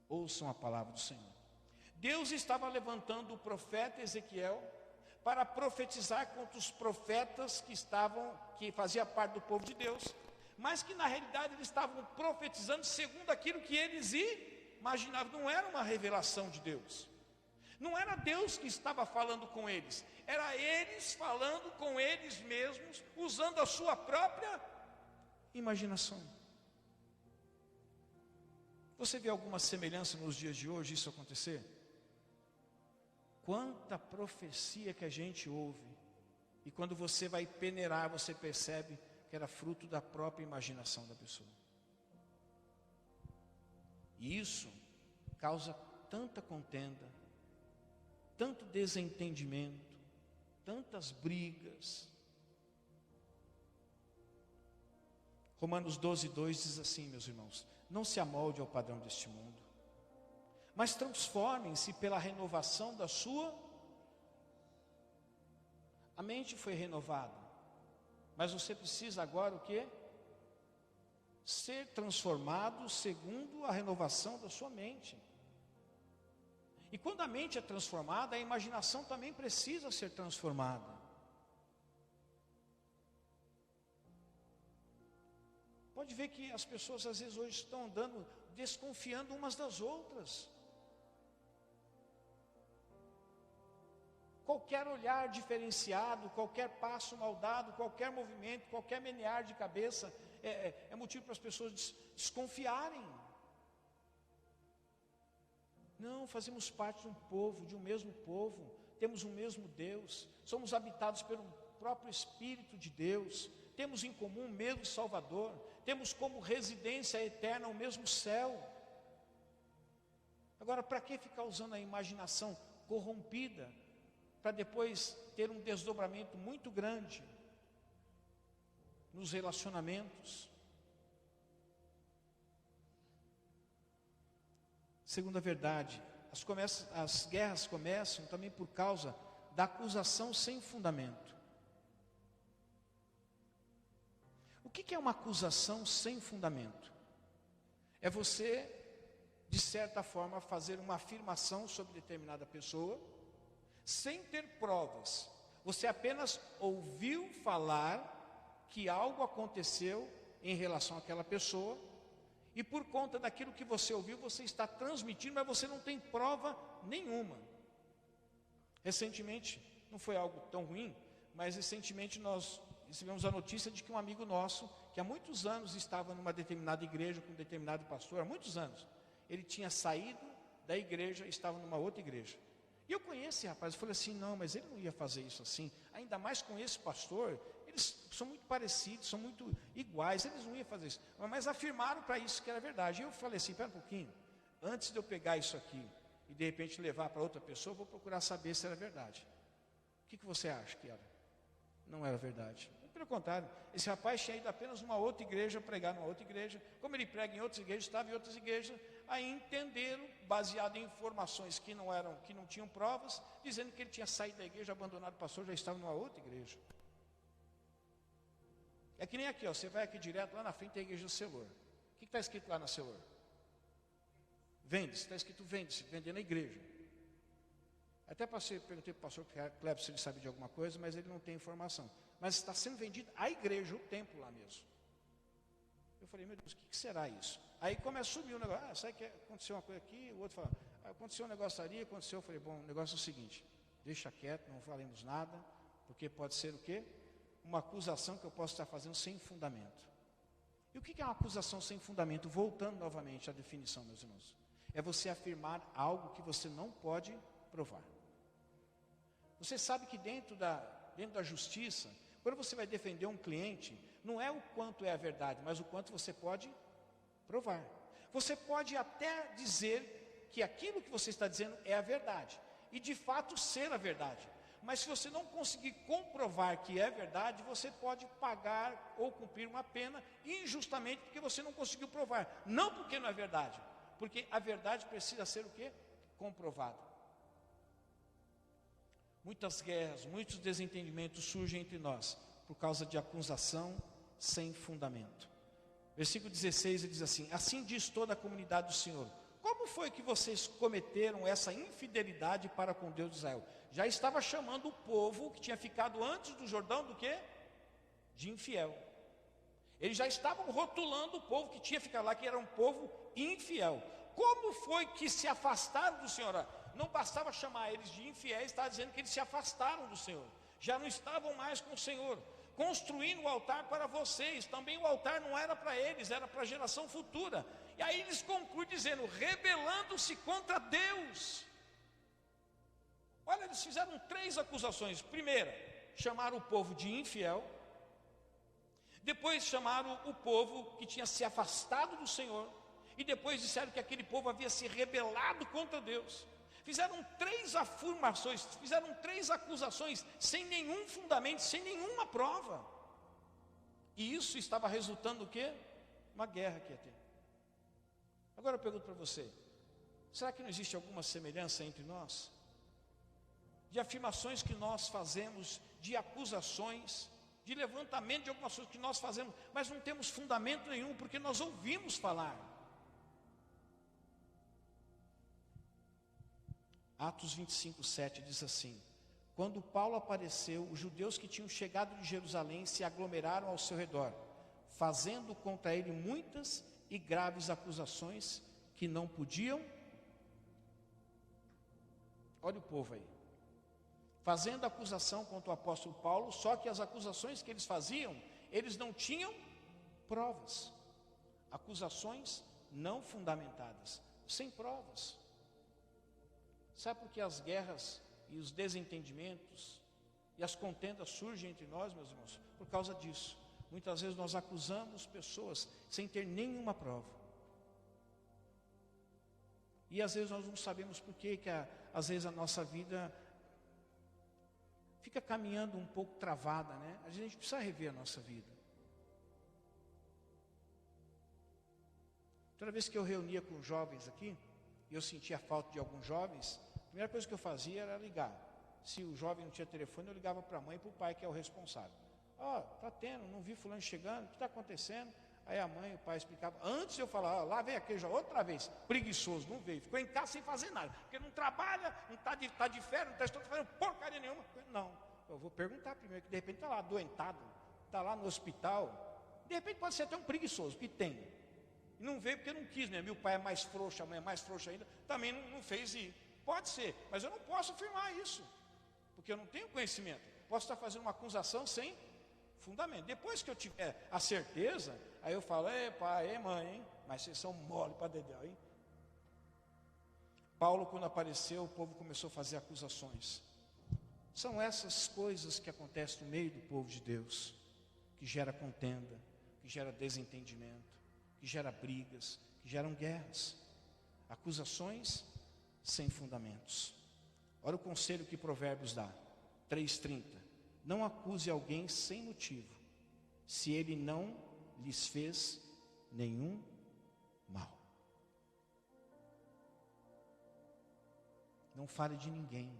Ouçam a palavra do Senhor. Deus estava levantando o profeta Ezequiel para profetizar contra os profetas que faziam parte do povo de Deus, mas que na realidade eles estavam profetizando segundo aquilo que eles imaginavam. Não era uma revelação de Deus, não era Deus que estava falando com eles, era eles falando com eles mesmos, usando a sua própria imaginação. Você vê alguma semelhança nos dias de hoje isso acontecer? Quanta profecia que a gente ouve, e quando você vai peneirar, você percebe que era fruto da própria imaginação da pessoa. E isso causa tanta contenda, tanto desentendimento, tantas brigas. Romanos 12:2 diz assim, meus irmãos: não se amolde ao padrão deste mundo, mas transformem-se pela renovação da sua. A mente foi renovada, mas você precisa agora o quê? Ser transformado segundo a renovação da sua mente. E quando a mente é transformada, a imaginação também precisa ser transformada. Pode ver que as pessoas às vezes hoje estão andando desconfiando umas das outras. Qualquer olhar diferenciado, qualquer passo mal dado, qualquer movimento, qualquer menear de cabeça é motivo para as pessoas desconfiarem. Não, fazemos parte de um povo, de um mesmo povo, temos um mesmo Deus, somos habitados pelo próprio Espírito de Deus, temos em comum o mesmo Salvador, temos como residência eterna o mesmo céu. Agora, para que ficar usando a imaginação corrompida, para depois ter um desdobramento muito grande nos relacionamentos? Segunda verdade, as guerras começam também por causa da acusação sem fundamento. O que é uma acusação sem fundamento? É você, de certa forma, fazer uma afirmação sobre determinada pessoa, sem ter provas. Você apenas ouviu falar que algo aconteceu em relação àquela pessoa, e por conta daquilo que você ouviu, você está transmitindo, mas você não tem prova nenhuma. Recentemente, não foi algo tão ruim, mas recentemente nós recebemos a notícia de que um amigo nosso, que há muitos anos estava numa determinada igreja, com um determinado pastor, há muitos anos, ele tinha saído da igreja e estava numa outra igreja. E eu conheço esse rapaz, eu falei assim, não, mas ele não ia fazer isso assim, ainda mais com esse pastor, eles são muito parecidos, são muito iguais, eles não iam fazer isso. Mas afirmaram para isso que era verdade. E eu falei assim, espera um pouquinho, antes de eu pegar isso aqui e de repente levar para outra pessoa, eu vou procurar saber se era verdade. O que você acha que era? Não era verdade. Pelo contrário, esse rapaz tinha ido apenas numa outra igreja, pregar numa outra igreja. Como ele prega em outras igrejas, estava em outras igrejas, aí entenderam, baseado em informações que não tinham provas, dizendo que ele tinha saído da igreja, abandonado o pastor, já estava numa outra igreja. É que nem aqui, ó, você vai aqui direto, lá na frente tem a igreja do Senhor. O que está escrito lá na Senhor? Vende-se, está escrito vende-se, vender na igreja. Até perguntei para o pastor Cleber se ele sabe de alguma coisa, mas ele não tem informação. Mas está sendo vendido a igreja, o templo lá mesmo. Eu falei, meu Deus, o que será isso? Aí começa a subir o negócio, sabe que aconteceu uma coisa aqui, o outro fala, Aconteceu um negócio ali, aconteceu, eu falei, bom, o negócio é o seguinte, deixa quieto, não falemos nada, porque pode ser o quê? Uma acusação que eu posso estar fazendo sem fundamento. E o que é uma acusação sem fundamento? Voltando novamente à definição, meus irmãos. É você afirmar algo que você não pode provar. Você sabe que dentro da justiça, quando você vai defender um cliente, não é o quanto é a verdade, mas o quanto você pode provar. Você pode até dizer que aquilo que você está dizendo é a verdade, e de fato ser a verdade. Mas se você não conseguir comprovar que é verdade, você pode pagar ou cumprir uma pena injustamente porque você não conseguiu provar. Não porque não é verdade, porque a verdade precisa ser o quê? Comprovada. Muitas guerras, muitos desentendimentos surgem entre nós por causa de acusação sem fundamento. Versículo 16 ele diz assim: assim diz toda a comunidade do Senhor. Como foi que vocês cometeram essa infidelidade para com Deus de Israel? Já estava chamando o povo que tinha ficado antes do Jordão do quê? De infiel. Eles já estavam rotulando o povo que tinha ficado lá, que era um povo infiel. Como foi que se afastaram do Senhor? Não bastava chamar eles de infiéis, está dizendo que eles se afastaram do Senhor. Já não estavam mais com o Senhor. Construindo o altar para vocês. Também o altar não era para eles, era para a geração futura. E aí eles concluem dizendo, rebelando-se contra Deus. Olha, eles fizeram 3 acusações. Primeira, chamaram o povo de infiel. Depois chamaram o povo que tinha se afastado do Senhor. E depois disseram que aquele povo havia se rebelado contra Deus. Fizeram 3 afirmações, fizeram 3 acusações, sem nenhum fundamento, sem nenhuma prova. E isso estava resultando o quê? Uma guerra que ia ter. Agora eu pergunto para você, será que não existe alguma semelhança entre nós? De afirmações que nós fazemos, de acusações, de levantamento de algumas coisas que nós fazemos, mas não temos fundamento nenhum, porque nós ouvimos falar. Atos 25, 7 diz assim: quando Paulo apareceu, os judeus que tinham chegado de Jerusalém se aglomeraram ao seu redor, fazendo contra ele muitas e graves acusações que não podiam. Olha o povo aí, fazendo acusação contra o apóstolo Paulo, só que as acusações que eles faziam, eles não tinham provas. Acusações não fundamentadas, sem provas. Sabe por que as guerras e os desentendimentos e as contendas surgem entre nós, meus irmãos? Por causa disso. Muitas vezes nós acusamos pessoas sem ter nenhuma prova. E às vezes nós não sabemos por que às vezes a nossa vida fica caminhando um pouco travada, né? A gente precisa rever a nossa vida. Toda vez que eu reunia com jovens aqui, e eu sentia falta de alguns jovens, a primeira coisa que eu fazia era ligar. Se o jovem não tinha telefone, eu ligava para a mãe e para o pai, que é o responsável. Está tendo, não vi fulano chegando, o que está acontecendo? Aí a mãe e o pai explicavam. Antes eu falava, lá vem aquele já outra vez, preguiçoso, não veio. Ficou em casa sem fazer nada, porque não trabalha, não está de férias, não está fazendo porcaria nenhuma. Não, eu vou perguntar primeiro, que de repente está lá doentado, está lá no hospital. De repente pode ser até um preguiçoso, que tem. E não veio porque não quis mesmo. Meu pai é mais frouxo, a mãe é mais frouxa ainda, também não fez ir. Pode ser, mas eu não posso afirmar isso, porque eu não tenho conhecimento. Posso estar fazendo uma acusação sem fundamento. Depois que eu tiver a certeza, aí eu falo, pai, mãe, hein? Mas vocês são mole para dedéu, hein? Paulo, quando apareceu, o povo começou a fazer acusações. São essas coisas que acontecem no meio do povo de Deus, que gera contenda, que gera desentendimento, que gera brigas, que geram guerras. Acusações sem fundamentos. Olha o conselho que Provérbios dá, 3:30. Não acuse alguém sem motivo, se ele não lhes fez nenhum mal. Não fale de ninguém,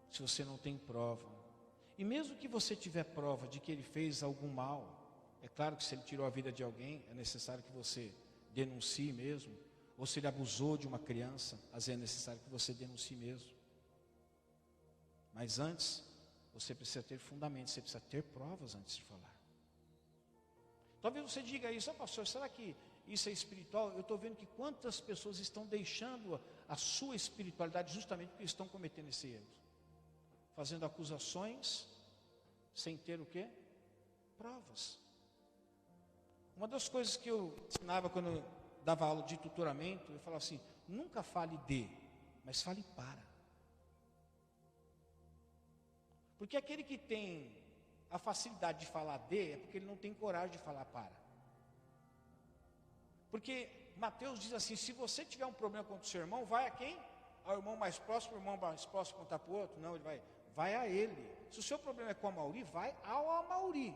se você não tem prova. E mesmo que você tiver prova de que ele fez algum mal, é claro que se ele tirou a vida de alguém, é necessário que você denuncie mesmo. Ou se ele abusou de uma criança, às vezes é necessário que você denuncie mesmo. Mas antes, você precisa ter fundamentos, você precisa ter provas antes de falar. Talvez você diga isso, pastor, será que isso é espiritual? Eu estou vendo que quantas pessoas estão deixando a sua espiritualidade justamente porque estão cometendo esse erro. Fazendo acusações sem ter o quê? Provas. Uma das coisas que eu ensinava quando eu dava aula de tutoramento, eu falava assim, nunca fale de, mas fale para. Porque aquele que tem a facilidade de falar de, é porque ele não tem coragem de falar para. Porque Mateus diz assim, se você tiver um problema com o seu irmão, vai a quem? Ao irmão mais próximo, o irmão mais próximo contar para o outro? Não, ele vai a ele. Se o seu problema é com a Amauri, vai ao Amauri.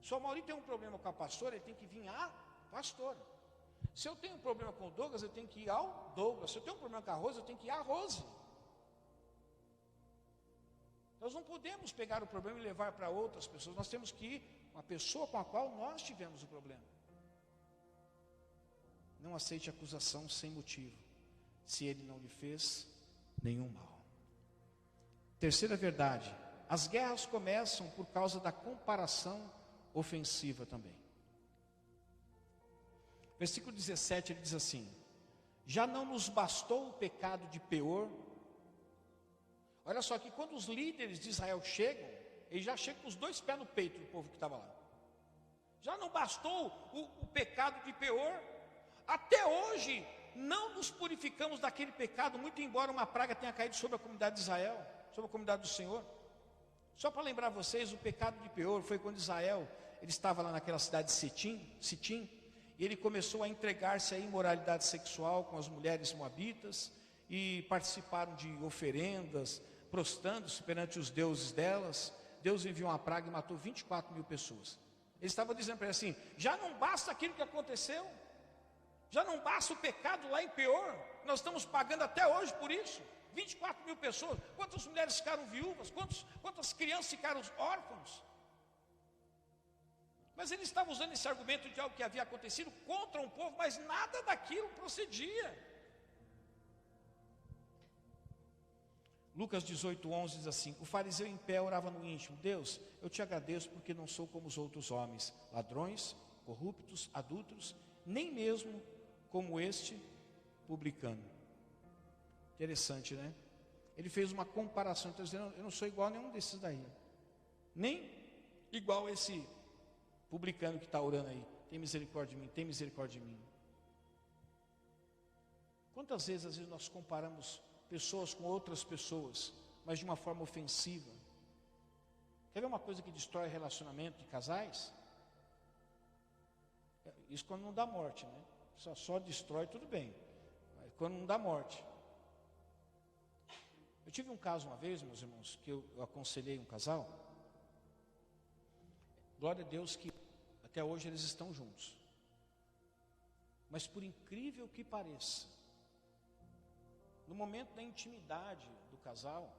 Se o Amauri tem um problema com a pastora, ele tem que vir à pastora. Se eu tenho um problema com o Douglas, eu tenho que ir ao Douglas. Se eu tenho um problema com a Rose, eu tenho que ir à Rose. Nós não podemos pegar o problema e levar para outras pessoas. Nós temos que ir uma pessoa com a qual nós tivemos o problema. Não aceite acusação sem motivo, se ele não lhe fez nenhum mal. Terceira verdade, as guerras começam por causa da comparação ofensiva também. Versículo 17, ele diz assim, já não nos bastou o pecado de Peor. Olha só que quando os líderes de Israel chegam, eles já chegam com os dois pés no peito do povo que estava lá. Já não bastou o pecado de Peor? Até hoje não nos purificamos daquele pecado, muito embora uma praga tenha caído sobre a comunidade de Israel, sobre a comunidade do Senhor. Só para lembrar vocês, o pecado de Peor foi quando Israel, ele estava lá naquela cidade de Sitim, e ele começou a entregar-se à imoralidade sexual com as mulheres moabitas, e participaram de oferendas, prostrando-se perante os deuses delas. Deus enviou uma praga e matou 24 mil pessoas. Ele estava dizendo para ele assim, já não basta aquilo que aconteceu? Já não basta o pecado lá em Peor? Nós estamos pagando até hoje por isso. 24 mil pessoas. Quantas mulheres ficaram viúvas? Quantas crianças ficaram órfãos? Mas ele estava usando esse argumento de algo que havia acontecido contra um povo, mas nada daquilo procedia. Lucas 18:11 diz assim, o fariseu em pé orava no íntimo, Deus, eu te agradeço porque não sou como os outros homens, ladrões, corruptos, adúlteros, nem mesmo como este publicano. Interessante, né? Ele fez uma comparação, então dizendo, eu não sou igual a nenhum desses daí, nem igual esse publicano que está orando aí, tem misericórdia de mim, tem misericórdia de mim. Quantas vezes, às vezes, nós comparamos pessoas com outras pessoas, mas de uma forma ofensiva? Quer ver uma coisa que destrói relacionamento de casais? Isso quando não dá morte, né? Só destrói, tudo bem, mas quando não dá morte. Eu tive um caso uma vez, meus irmãos, que eu aconselhei um casal. Glória a Deus que até hoje eles estão juntos. Mas por incrível que pareça, no momento da intimidade do casal,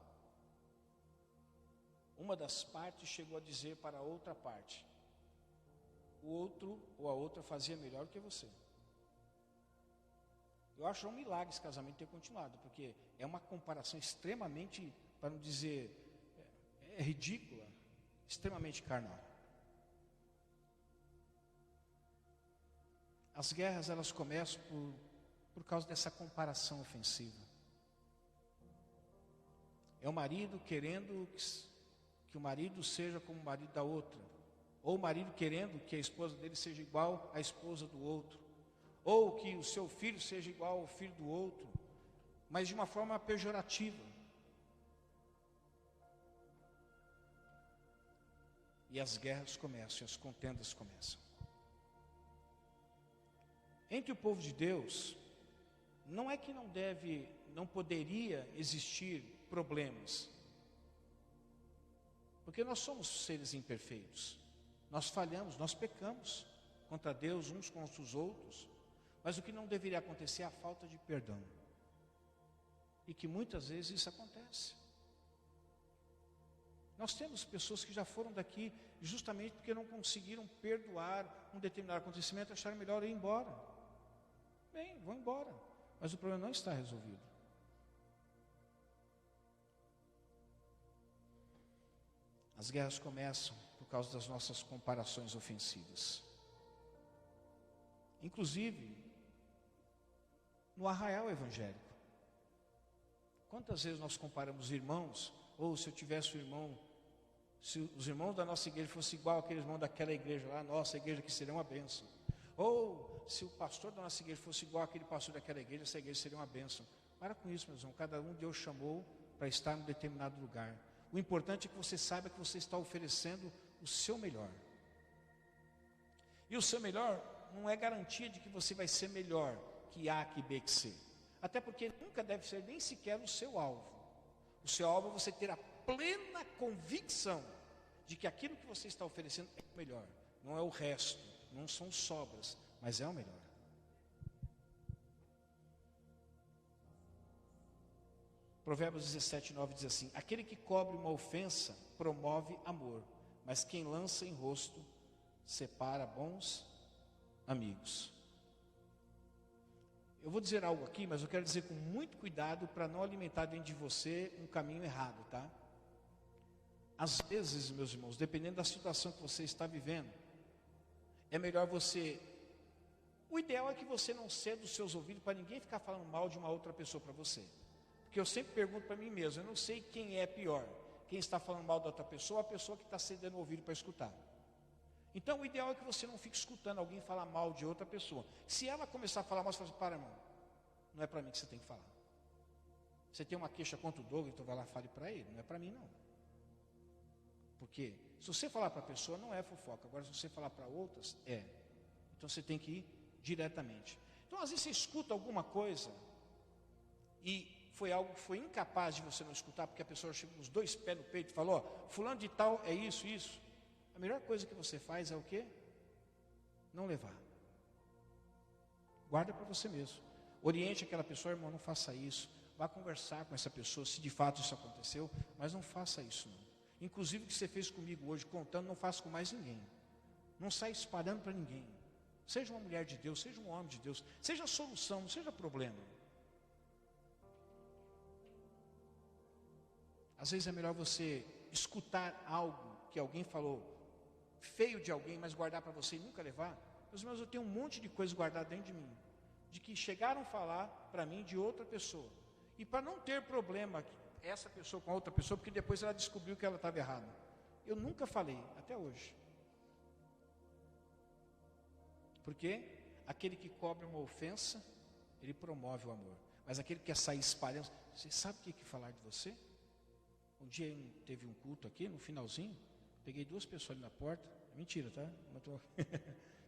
uma das partes chegou a dizer para a outra parte, o outro ou a outra fazia melhor do que você. Eu acho um milagre esse casamento ter continuado, porque é uma comparação extremamente, para não dizer, é ridícula, extremamente carnal. As guerras, elas começam por causa dessa comparação ofensiva. É o marido querendo que o marido seja como o marido da outra, ou o marido querendo que a esposa dele seja igual à esposa do outro, ou que o seu filho seja igual ao filho do outro, mas de uma forma pejorativa. E as guerras começam, as contendas começam. Entre o povo de Deus, não é que não poderia existir problemas, porque nós somos seres imperfeitos, nós falhamos, nós pecamos contra Deus uns contra os outros, mas o que não deveria acontecer é a falta de perdão, e que muitas vezes isso acontece. Nós temos pessoas que já foram daqui justamente porque não conseguiram perdoar um determinado acontecimento, acharam melhor ir embora. Bem, vão embora, mas o problema não está resolvido. As guerras começam por causa das nossas comparações ofensivas. Inclusive, no arraial evangélico. Quantas vezes nós comparamos irmãos, ou se eu tivesse um irmão, se os irmãos da nossa igreja fossem igual àqueles irmãos daquela igreja lá, nossa igreja que seria uma bênção. Ou se o pastor da nossa igreja fosse igual àquele pastor daquela igreja, essa igreja seria uma bênção. Para com isso, meus irmãos, cada um Deus chamou para estar em um determinado lugar. O importante é que você saiba que você está oferecendo o seu melhor. E o seu melhor não é garantia de que você vai ser melhor que A, que B, que C. Até porque nunca deve ser nem sequer o seu alvo. O seu alvo é você ter a plena convicção de que aquilo que você está oferecendo é o melhor. Não é o resto, não são sobras, mas é o melhor. Provérbios 17, 9 diz assim: aquele que cobre uma ofensa promove amor, mas quem lança em rosto separa bons amigos. Eu vou dizer algo aqui, mas eu quero dizer com muito cuidado para não alimentar dentro de você um caminho errado, tá? Às vezes, meus irmãos, dependendo da situação que você está vivendo, é melhor você... O ideal é que você não ceda os seus ouvidos para ninguém ficar falando mal de uma outra pessoa para você. Porque eu sempre pergunto para mim mesmo, eu não sei quem é pior, quem está falando mal da outra pessoa ou a pessoa que está cedendo o ouvido para escutar. Então o ideal é que você não fique escutando alguém falar mal de outra pessoa. Se ela começar a falar mal, você fala assim: para, irmão, não é para mim que você tem que falar. Você tem uma queixa contra o Douglas, então vai lá e fale para ele, não é para mim não. Porque se você falar para a pessoa, não é fofoca. Agora, se você falar para outras, é. Então você tem que ir diretamente. Então às vezes você escuta alguma coisa e foi algo que foi incapaz de você não escutar, porque a pessoa chegou com os dois pés no peito e falou: ó, fulano de tal é isso, isso. A melhor coisa que você faz é o quê? Não levar. Guarda para você mesmo. Oriente aquela pessoa: irmão, não faça isso. Vá conversar com essa pessoa, se de fato isso aconteceu, mas não faça isso não. Inclusive o que você fez comigo hoje, contando, não faça com mais ninguém. Não saia espalhando para ninguém. Seja uma mulher de Deus, seja um homem de Deus, seja a solução, não seja problema. Às vezes é melhor você escutar algo que alguém falou feio de alguém, mas guardar para você e nunca levar. Meus irmãos, eu tenho um monte de coisa guardada dentro de mim, de que chegaram a falar para mim de outra pessoa, e para não ter problema essa pessoa com a outra pessoa, porque depois ela descobriu que ela estava errada, eu nunca falei, até hoje. Porque aquele que cobre uma ofensa, ele promove o amor, mas aquele que quer sair espalhando, você sabe o que falar de você? Um dia teve um culto aqui, no finalzinho, peguei duas pessoas ali na porta, mentira, tá?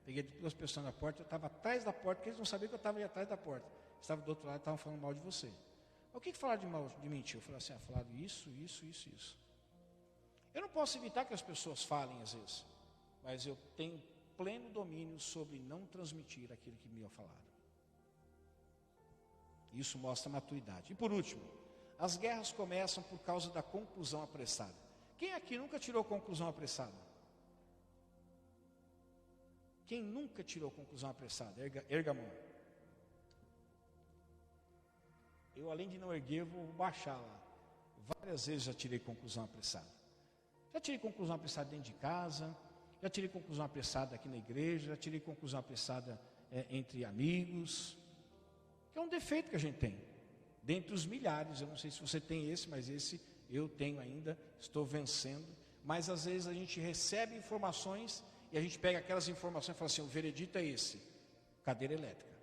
Peguei duas pessoas na porta, eu estava atrás da porta, porque eles não sabiam que eu estava ali atrás da porta. Estava do outro lado e estavam falando mal de você. O que falaram de mal de mim, tio? Eu falei assim: falaram isso. Eu não posso evitar que as pessoas falem às vezes, mas eu tenho pleno domínio sobre não transmitir aquilo que me falaram. Isso mostra maturidade. E por último, as guerras começam por causa da conclusão apressada. Quem aqui nunca tirou conclusão apressada? Quem nunca tirou conclusão apressada? Erga a mão. Eu, além de não erguer, vou baixar lá. Várias vezes já tirei conclusão apressada. Já tirei conclusão apressada dentro de casa, já tirei conclusão apressada aqui na igreja, já tirei conclusão apressada entre amigos. Que é um defeito que a gente tem. Dentre os milhares, eu não sei se você tem esse, mas esse eu tenho ainda, estou vencendo. Mas às vezes a gente recebe informações e a gente pega aquelas informações e fala assim: o veredito é esse, cadeira elétrica.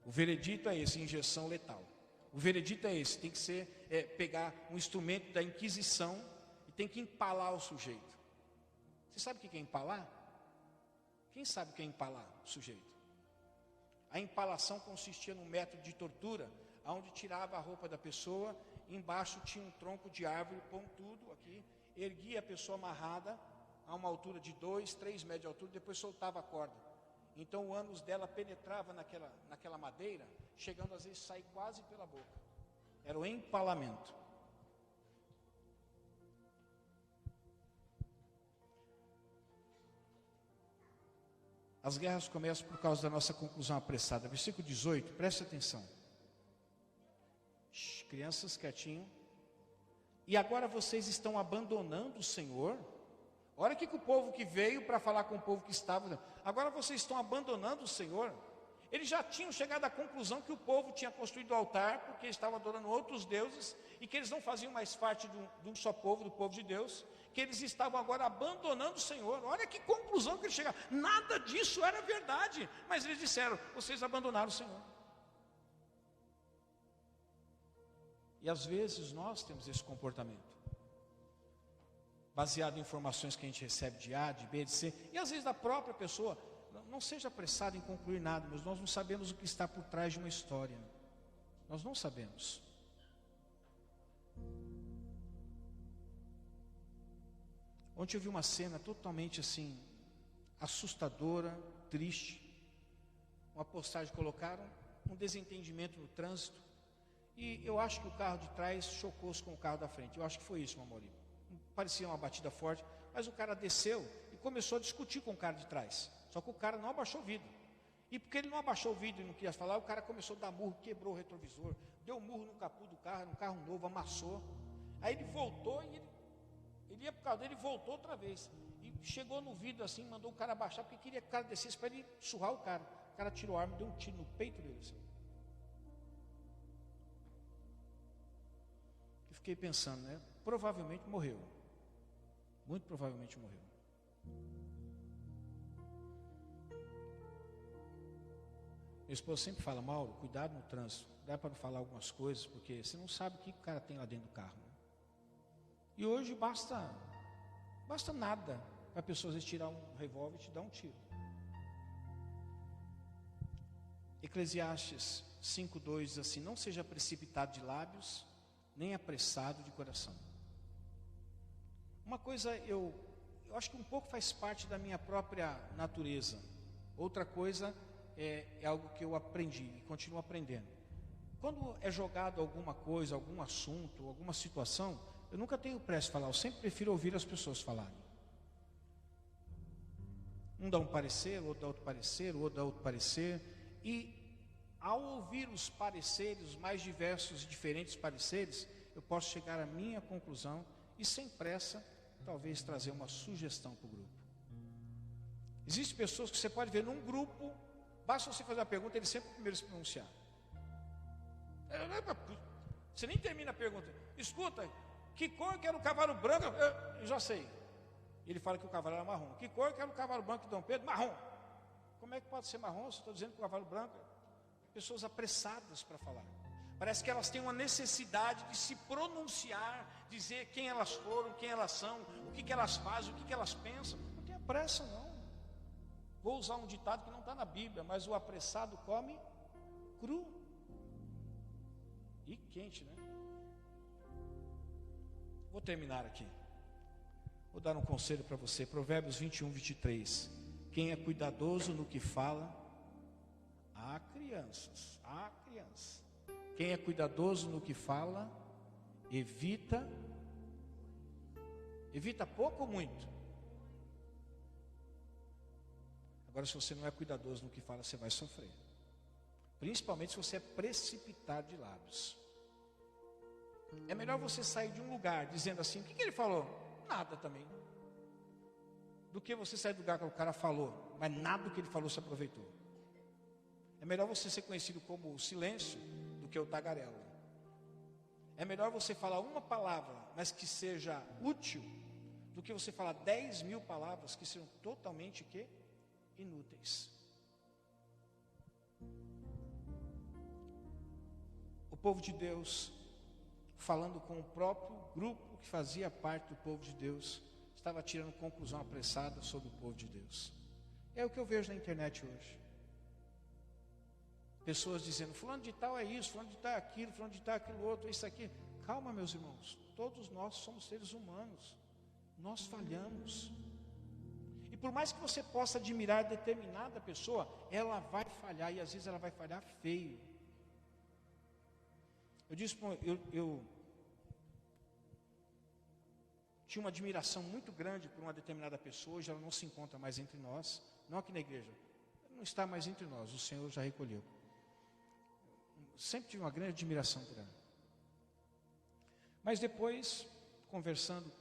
O veredito é esse, injeção letal. O veredito é esse, tem que ser pegar um instrumento da Inquisição e tem que empalar o sujeito. Você sabe o que é empalar? Quem sabe o que é empalar o sujeito? A empalação consistia num método de tortura, onde tirava a roupa da pessoa, embaixo tinha um tronco de árvore pontudo aqui, erguia a pessoa amarrada a uma altura de 2, 3 metros de altura, depois soltava a corda. Então o ânus dela penetrava naquela madeira, chegando às vezes a sair quase pela boca. Era o empalamento. As guerras começam por causa da nossa conclusão apressada. Versículo 18, preste atenção. Crianças quietinho. E agora vocês estão abandonando o Senhor, Olha o que o povo que veio para falar com o povo que estava. Agora vocês estão abandonando o Senhor. Eles já tinham chegado à conclusão que o povo tinha construído o altar porque estavam adorando outros deuses e que eles não faziam mais parte de um só povo, do povo de Deus, que eles estavam agora abandonando o Senhor. Olha que conclusão que eles chegaram. Nada disso era verdade, mas eles disseram: vocês abandonaram o Senhor. E às vezes nós temos esse comportamento, baseado em informações que a gente recebe de A, de B, de C, e às vezes da própria pessoa. Não seja apressado em concluir nada, mas nós não sabemos o que está por trás de uma história. Nós não sabemos. Ontem eu vi uma cena totalmente assim, assustadora, triste. Uma postagem colocaram, um desentendimento no trânsito, e eu acho que o carro de trás chocou-se com o carro da frente. Eu acho que foi isso, Mamori. Parecia uma batida forte, mas o cara desceu e começou a discutir com o cara de trás. Só que o cara não abaixou o vidro. E porque ele não abaixou o vidro e não queria falar, o cara começou a dar murro, quebrou o retrovisor, deu um murro no capô do carro, era um carro novo, amassou. Aí ele voltou e ele ia para o carro dele e voltou outra vez. E chegou no vidro assim, mandou o cara abaixar, porque queria que o cara descesse para ele surrar o cara. O cara tirou a arma e deu um tiro no peito dele. Assim. E fiquei pensando, né? Provavelmente morreu. Muito provavelmente morreu. Minha esposa sempre fala: Mauro, cuidado no trânsito, dá para não falar algumas coisas, porque você não sabe o que o cara tem lá dentro do carro. Né? E hoje basta nada para a pessoa às vezes tirar um revólver e te dar um tiro. Eclesiastes 5:2 diz assim: não seja precipitado de lábios, nem apressado de coração. Uma coisa eu acho que um pouco faz parte da minha própria natureza. Outra coisa é algo que eu aprendi e continuo aprendendo. Quando é jogado alguma coisa, algum assunto, alguma situação, eu nunca tenho pressa de falar, eu sempre prefiro ouvir as pessoas falarem. Um dá um parecer, o outro dá outro parecer, o outro dá outro parecer. E ao ouvir os pareceres, os mais diversos e diferentes pareceres, eu posso chegar à minha conclusão e sem pressa, talvez trazer uma sugestão para o grupo. Existem pessoas que você pode ver num grupo, basta você fazer uma pergunta, ele sempre é o primeiro a se pronunciar. Você nem termina a pergunta. Escuta, que cor que era o cavalo branco? Eu já sei. Ele fala que o cavalo era marrom. Que cor que era o cavalo branco de Dom Pedro? Marrom. Como é que pode ser marrom se eu estou dizendo que o cavalo branco? Pessoas apressadas para falar. Parece que elas têm uma necessidade de se pronunciar, dizer quem elas foram, quem elas são, o que elas fazem, o que elas pensam. Não tenha pressa não. Vou usar um ditado que não está na Bíblia, mas o apressado come cru. E quente, né? Vou terminar aqui. Vou dar um conselho para você. Provérbios 21:23. Quem é cuidadoso no que fala, há crianças. Quem é cuidadoso no que fala, evita pouco ou muito? Agora, se você não é cuidadoso no que fala, você vai sofrer. Principalmente se você é precipitado de lábios. É melhor você sair de um lugar dizendo assim: o que ele falou? Nada também. Do que você sair do lugar que o cara falou, mas nada do que ele falou se aproveitou. É melhor você ser conhecido como o silêncio do que o tagarela. É melhor você falar uma palavra, mas que seja útil, do que você falar 10.000 palavras que sejam totalmente inúteis. O povo de Deus, falando com o próprio grupo que fazia parte do povo de Deus, estava tirando conclusão apressada sobre o povo de Deus. É o que eu vejo na internet hoje. Pessoas dizendo: fulano de tal é isso, fulano de tal é aquilo, fulano de tal é aquilo outro, isso aqui. Calma, meus irmãos, todos nós somos seres humanos, nós falhamos. E por mais que você possa admirar determinada pessoa, ela vai falhar, e às vezes ela vai falhar feio. Eu tinha uma admiração muito grande por uma determinada pessoa, hoje ela não se encontra mais entre nós, não aqui na igreja, não está mais entre nós, o Senhor já recolheu. Sempre tive uma grande admiração por ela. Mas depois, conversando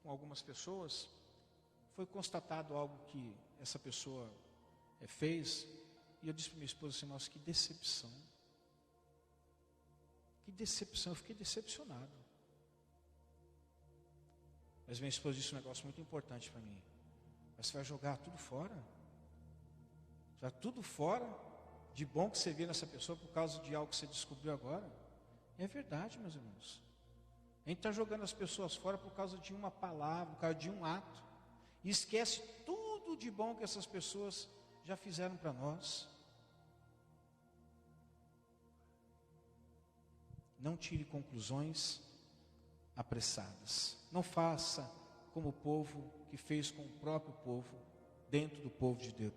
com algumas pessoas, foi constatado algo que essa pessoa fez, e eu disse para minha esposa assim, nossa, que decepção. Que decepção, eu fiquei decepcionado. Mas minha esposa disse um negócio muito importante para mim. Mas você vai jogar tudo fora? Jogar tudo fora de bom que você vê nessa pessoa por causa de algo que você descobriu agora? É verdade, meus irmãos. A gente está jogando as pessoas fora por causa de uma palavra, por causa de um ato. E esquece tudo de bom que essas pessoas já fizeram para nós. Não tire conclusões apressadas. Não faça como o povo que fez com o próprio povo, dentro do povo de Deus.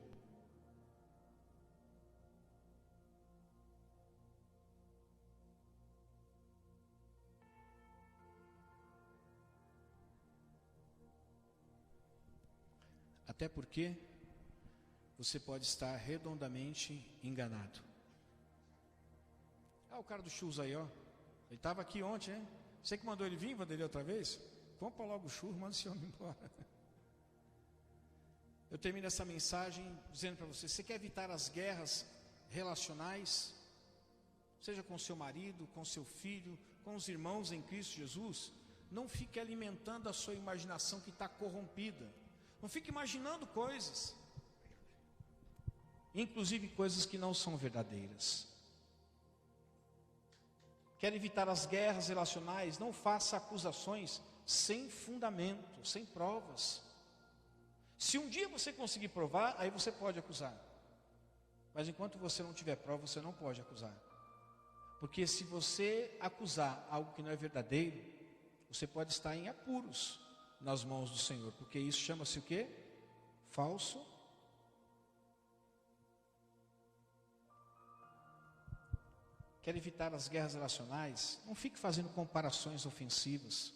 Até porque você pode estar redondamente enganado. Ah, o cara do churros aí, ó. Ele estava aqui ontem, hein? Você que mandou ele vir, Vanderlei, outra vez? Compra logo o churro, manda esse homem embora. Eu termino essa mensagem dizendo para você, você quer evitar as guerras relacionais? Seja com seu marido, com seu filho, com os irmãos em Cristo Jesus? Não fique alimentando a sua imaginação que está corrompida. Não fique imaginando coisas, inclusive coisas que não são verdadeiras. Quer evitar as guerras relacionais? Não faça acusações sem fundamento, sem provas. Se um dia você conseguir provar, aí você pode acusar. Mas enquanto você não tiver prova, você não pode acusar. Porque se você acusar algo que não é verdadeiro, você pode estar em apuros nas mãos do Senhor, porque isso chama-se o quê? Falso. Quer evitar as guerras relacionais? Não fique fazendo comparações ofensivas.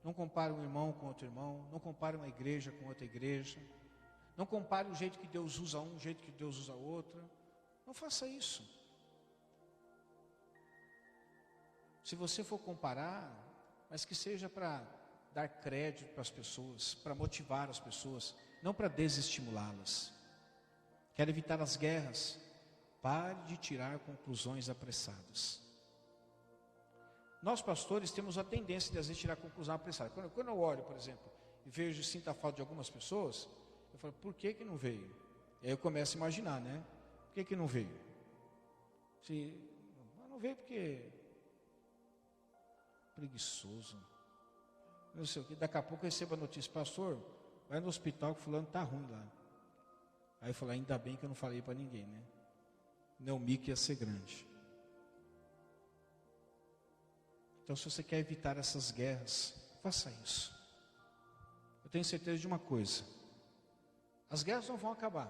Não compare um irmão com outro irmão, não compare uma igreja com outra igreja. Não compare o jeito que Deus usa um, o jeito que Deus usa outra. Não faça isso. Se você for comparar, mas que seja para dar crédito para as pessoas, para motivar as pessoas, não para desestimulá-las. Quer evitar as guerras? Pare de tirar conclusões apressadas. Nós pastores temos a tendência de às vezes tirar conclusão apressada. Quando eu olho, por exemplo, e vejo e sinto a falta de algumas pessoas, eu falo, por que não veio? E aí eu começo a imaginar, né? Por que não veio? Não veio porque preguiçoso. Não sei o que, daqui a pouco eu recebo a notícia, pastor, vai no hospital que fulano está ruim lá. Aí eu falo, ainda bem que eu não falei para ninguém, né? Não, o mico ia ser grande. Então, se você quer evitar essas guerras, faça isso. Eu tenho certeza de uma coisa: as guerras não vão acabar,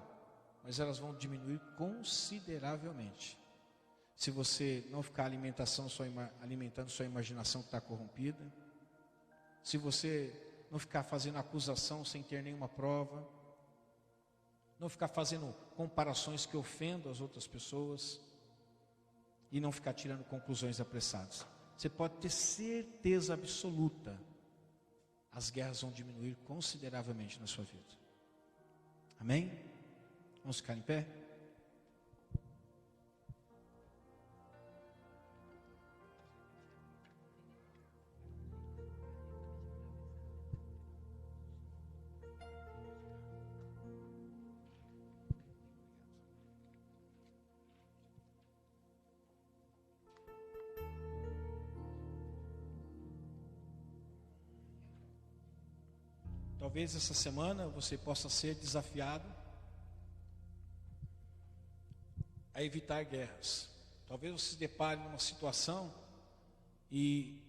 mas elas vão diminuir consideravelmente. Se você não ficar alimentando sua imaginação que está corrompida, se você não ficar fazendo acusação sem ter nenhuma prova, não ficar fazendo comparações que ofendam as outras pessoas e não ficar tirando conclusões apressadas. Você pode ter certeza absoluta, as guerras vão diminuir consideravelmente na sua vida. Amém? Vamos ficar em pé? Talvez essa semana você possa ser desafiado a evitar guerras. Talvez você se depare numa situação e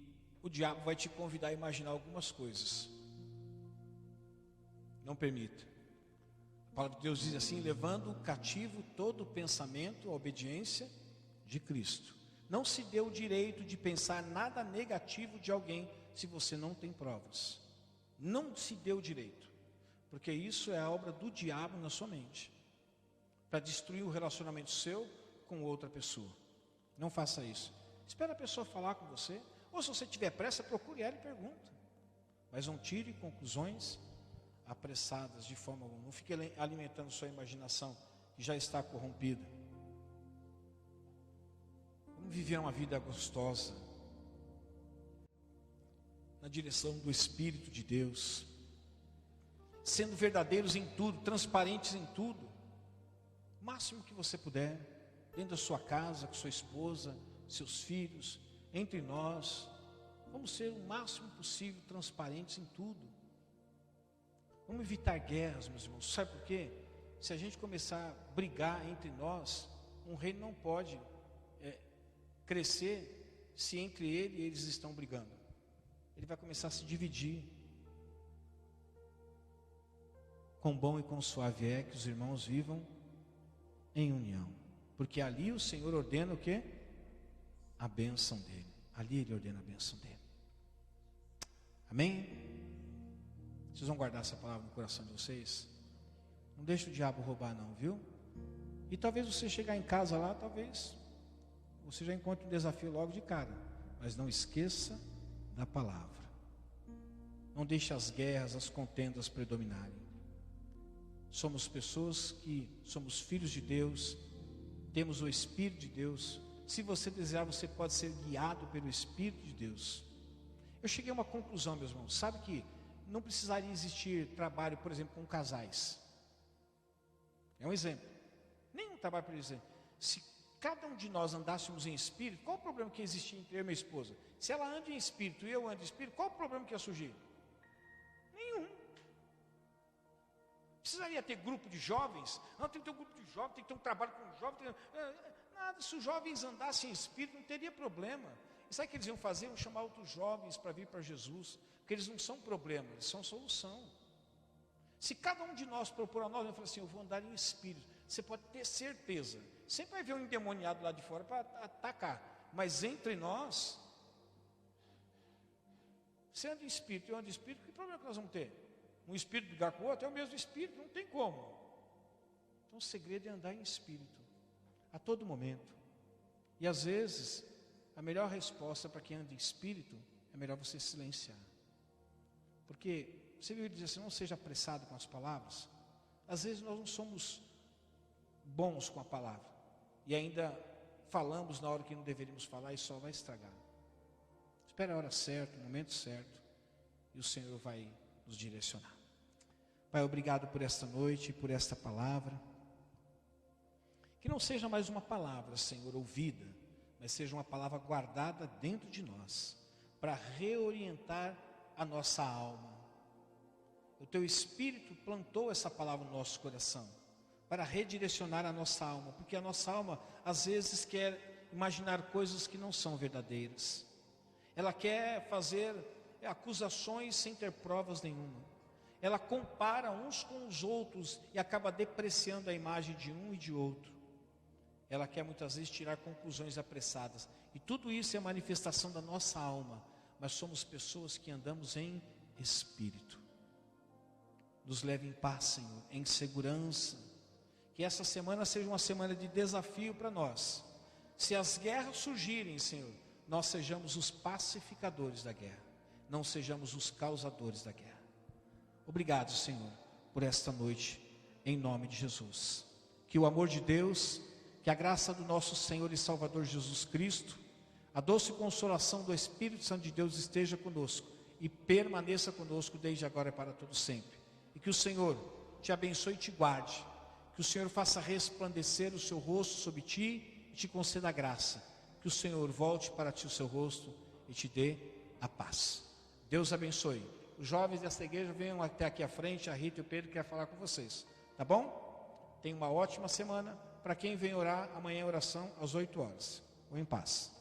o diabo vai te convidar a imaginar algumas coisas. Não permita. A palavra de Deus diz assim: levando cativo todo pensamento à obediência de Cristo. Não se dê o direito de pensar nada negativo de alguém se você não tem provas. Não se dê o direito, porque isso é a obra do diabo na sua mente, para destruir o relacionamento seu com outra pessoa. Não faça isso. Espera a pessoa falar com você, ou se você tiver pressa, procure ela e pergunta. Mas não tire conclusões apressadas de forma alguma. Não fique alimentando sua imaginação, que já está corrompida. Vamos viver uma vida gostosa, na direção do Espírito de Deus, sendo verdadeiros em tudo, transparentes em tudo, o máximo que você puder, dentro da sua casa, com sua esposa, seus filhos, entre nós. Vamos ser o máximo possível transparentes em tudo. Vamos evitar guerras, meus irmãos. Sabe por quê? Se a gente começar a brigar entre nós, um reino não pode crescer se entre ele e eles estão brigando. Ele vai começar a se dividir. Quão bom e quão suave é que os irmãos vivam em união, porque ali o Senhor ordena o quê? A bênção dele. Ali ele ordena a bênção dele. Amém? Vocês vão guardar essa palavra no coração de vocês? Não deixe o diabo roubar não, viu? E talvez você chegar em casa lá, talvez você já encontre um desafio logo de cara. Mas não esqueça da palavra. Não deixe as guerras, as contendas predominarem. Somos pessoas que somos filhos de Deus, temos o Espírito de Deus. Se você desejar, você pode ser guiado pelo Espírito de Deus. Eu cheguei a uma conclusão, meus irmãos. Sabe que não precisaria existir trabalho, por exemplo, com casais. É um exemplo. Nenhum trabalho para dizer. Se cada um de nós andássemos em espírito, qual o problema que existia entre eu e minha esposa? Se ela anda em espírito e eu ando em espírito, qual o problema que ia surgir? Nenhum. Precisaria ter grupo de jovens? Não, tem que ter um grupo de jovens, tem que ter um trabalho com jovens. Nada, se os jovens andassem em espírito, não teria problema. E sabe o que eles iam fazer? Iam chamar outros jovens para vir para Jesus. Porque eles não são problema, eles são solução. Se cada um de nós propor a nós, eu falo assim, eu vou andar em espírito. Você pode ter certeza. Sempre vai haver um endemoniado lá de fora para atacar. Mas entre nós, você anda em espírito, eu ando em espírito, que problema que nós vamos ter? Um espírito brigar com o outro é o mesmo espírito, não tem como. Então o segredo é andar em espírito, a todo momento. E às vezes, a melhor resposta para quem anda em espírito, é melhor você silenciar. Porque, você viu ele dizer assim, não seja apressado com as palavras. Às vezes nós não somos bons com a palavra. E ainda falamos na hora que não deveríamos falar e só vai estragar. Espera a hora certa, o momento certo, e o Senhor vai nos direcionar. Pai, obrigado por esta noite, por esta palavra. Que não seja mais uma palavra, Senhor, ouvida, mas seja uma palavra guardada dentro de nós, para reorientar a nossa alma. O Teu Espírito plantou essa palavra no nosso coração, para redirecionar a nossa alma, porque a nossa alma, às vezes, quer imaginar coisas que não são verdadeiras. Ela quer fazer acusações sem ter provas nenhuma. Ela compara uns com os outros e acaba depreciando a imagem de um e de outro. Ela quer muitas vezes tirar conclusões apressadas. E tudo isso é manifestação da nossa alma. Mas somos pessoas que andamos em espírito. Nos leve em paz, Senhor, em segurança. Que essa semana seja uma semana de desafio para nós. Se as guerras surgirem, Senhor, nós sejamos os pacificadores da guerra. Não sejamos os causadores da guerra. Obrigado, Senhor, por esta noite, em nome de Jesus. Que o amor de Deus, que a graça do nosso Senhor e Salvador Jesus Cristo, a doce consolação do Espírito Santo de Deus esteja conosco e permaneça conosco desde agora e para todo sempre. E que o Senhor te abençoe e te guarde. Que o Senhor faça resplandecer o seu rosto sobre ti e te conceda a graça. Que o Senhor volte para ti o seu rosto e te dê a paz. Deus abençoe. Os jovens desta igreja venham até aqui à frente, a Rita e o Pedro querem falar com vocês. Tá bom? Tenha uma ótima semana. Para quem vem orar, amanhã é oração às 8 horas. Vou em paz.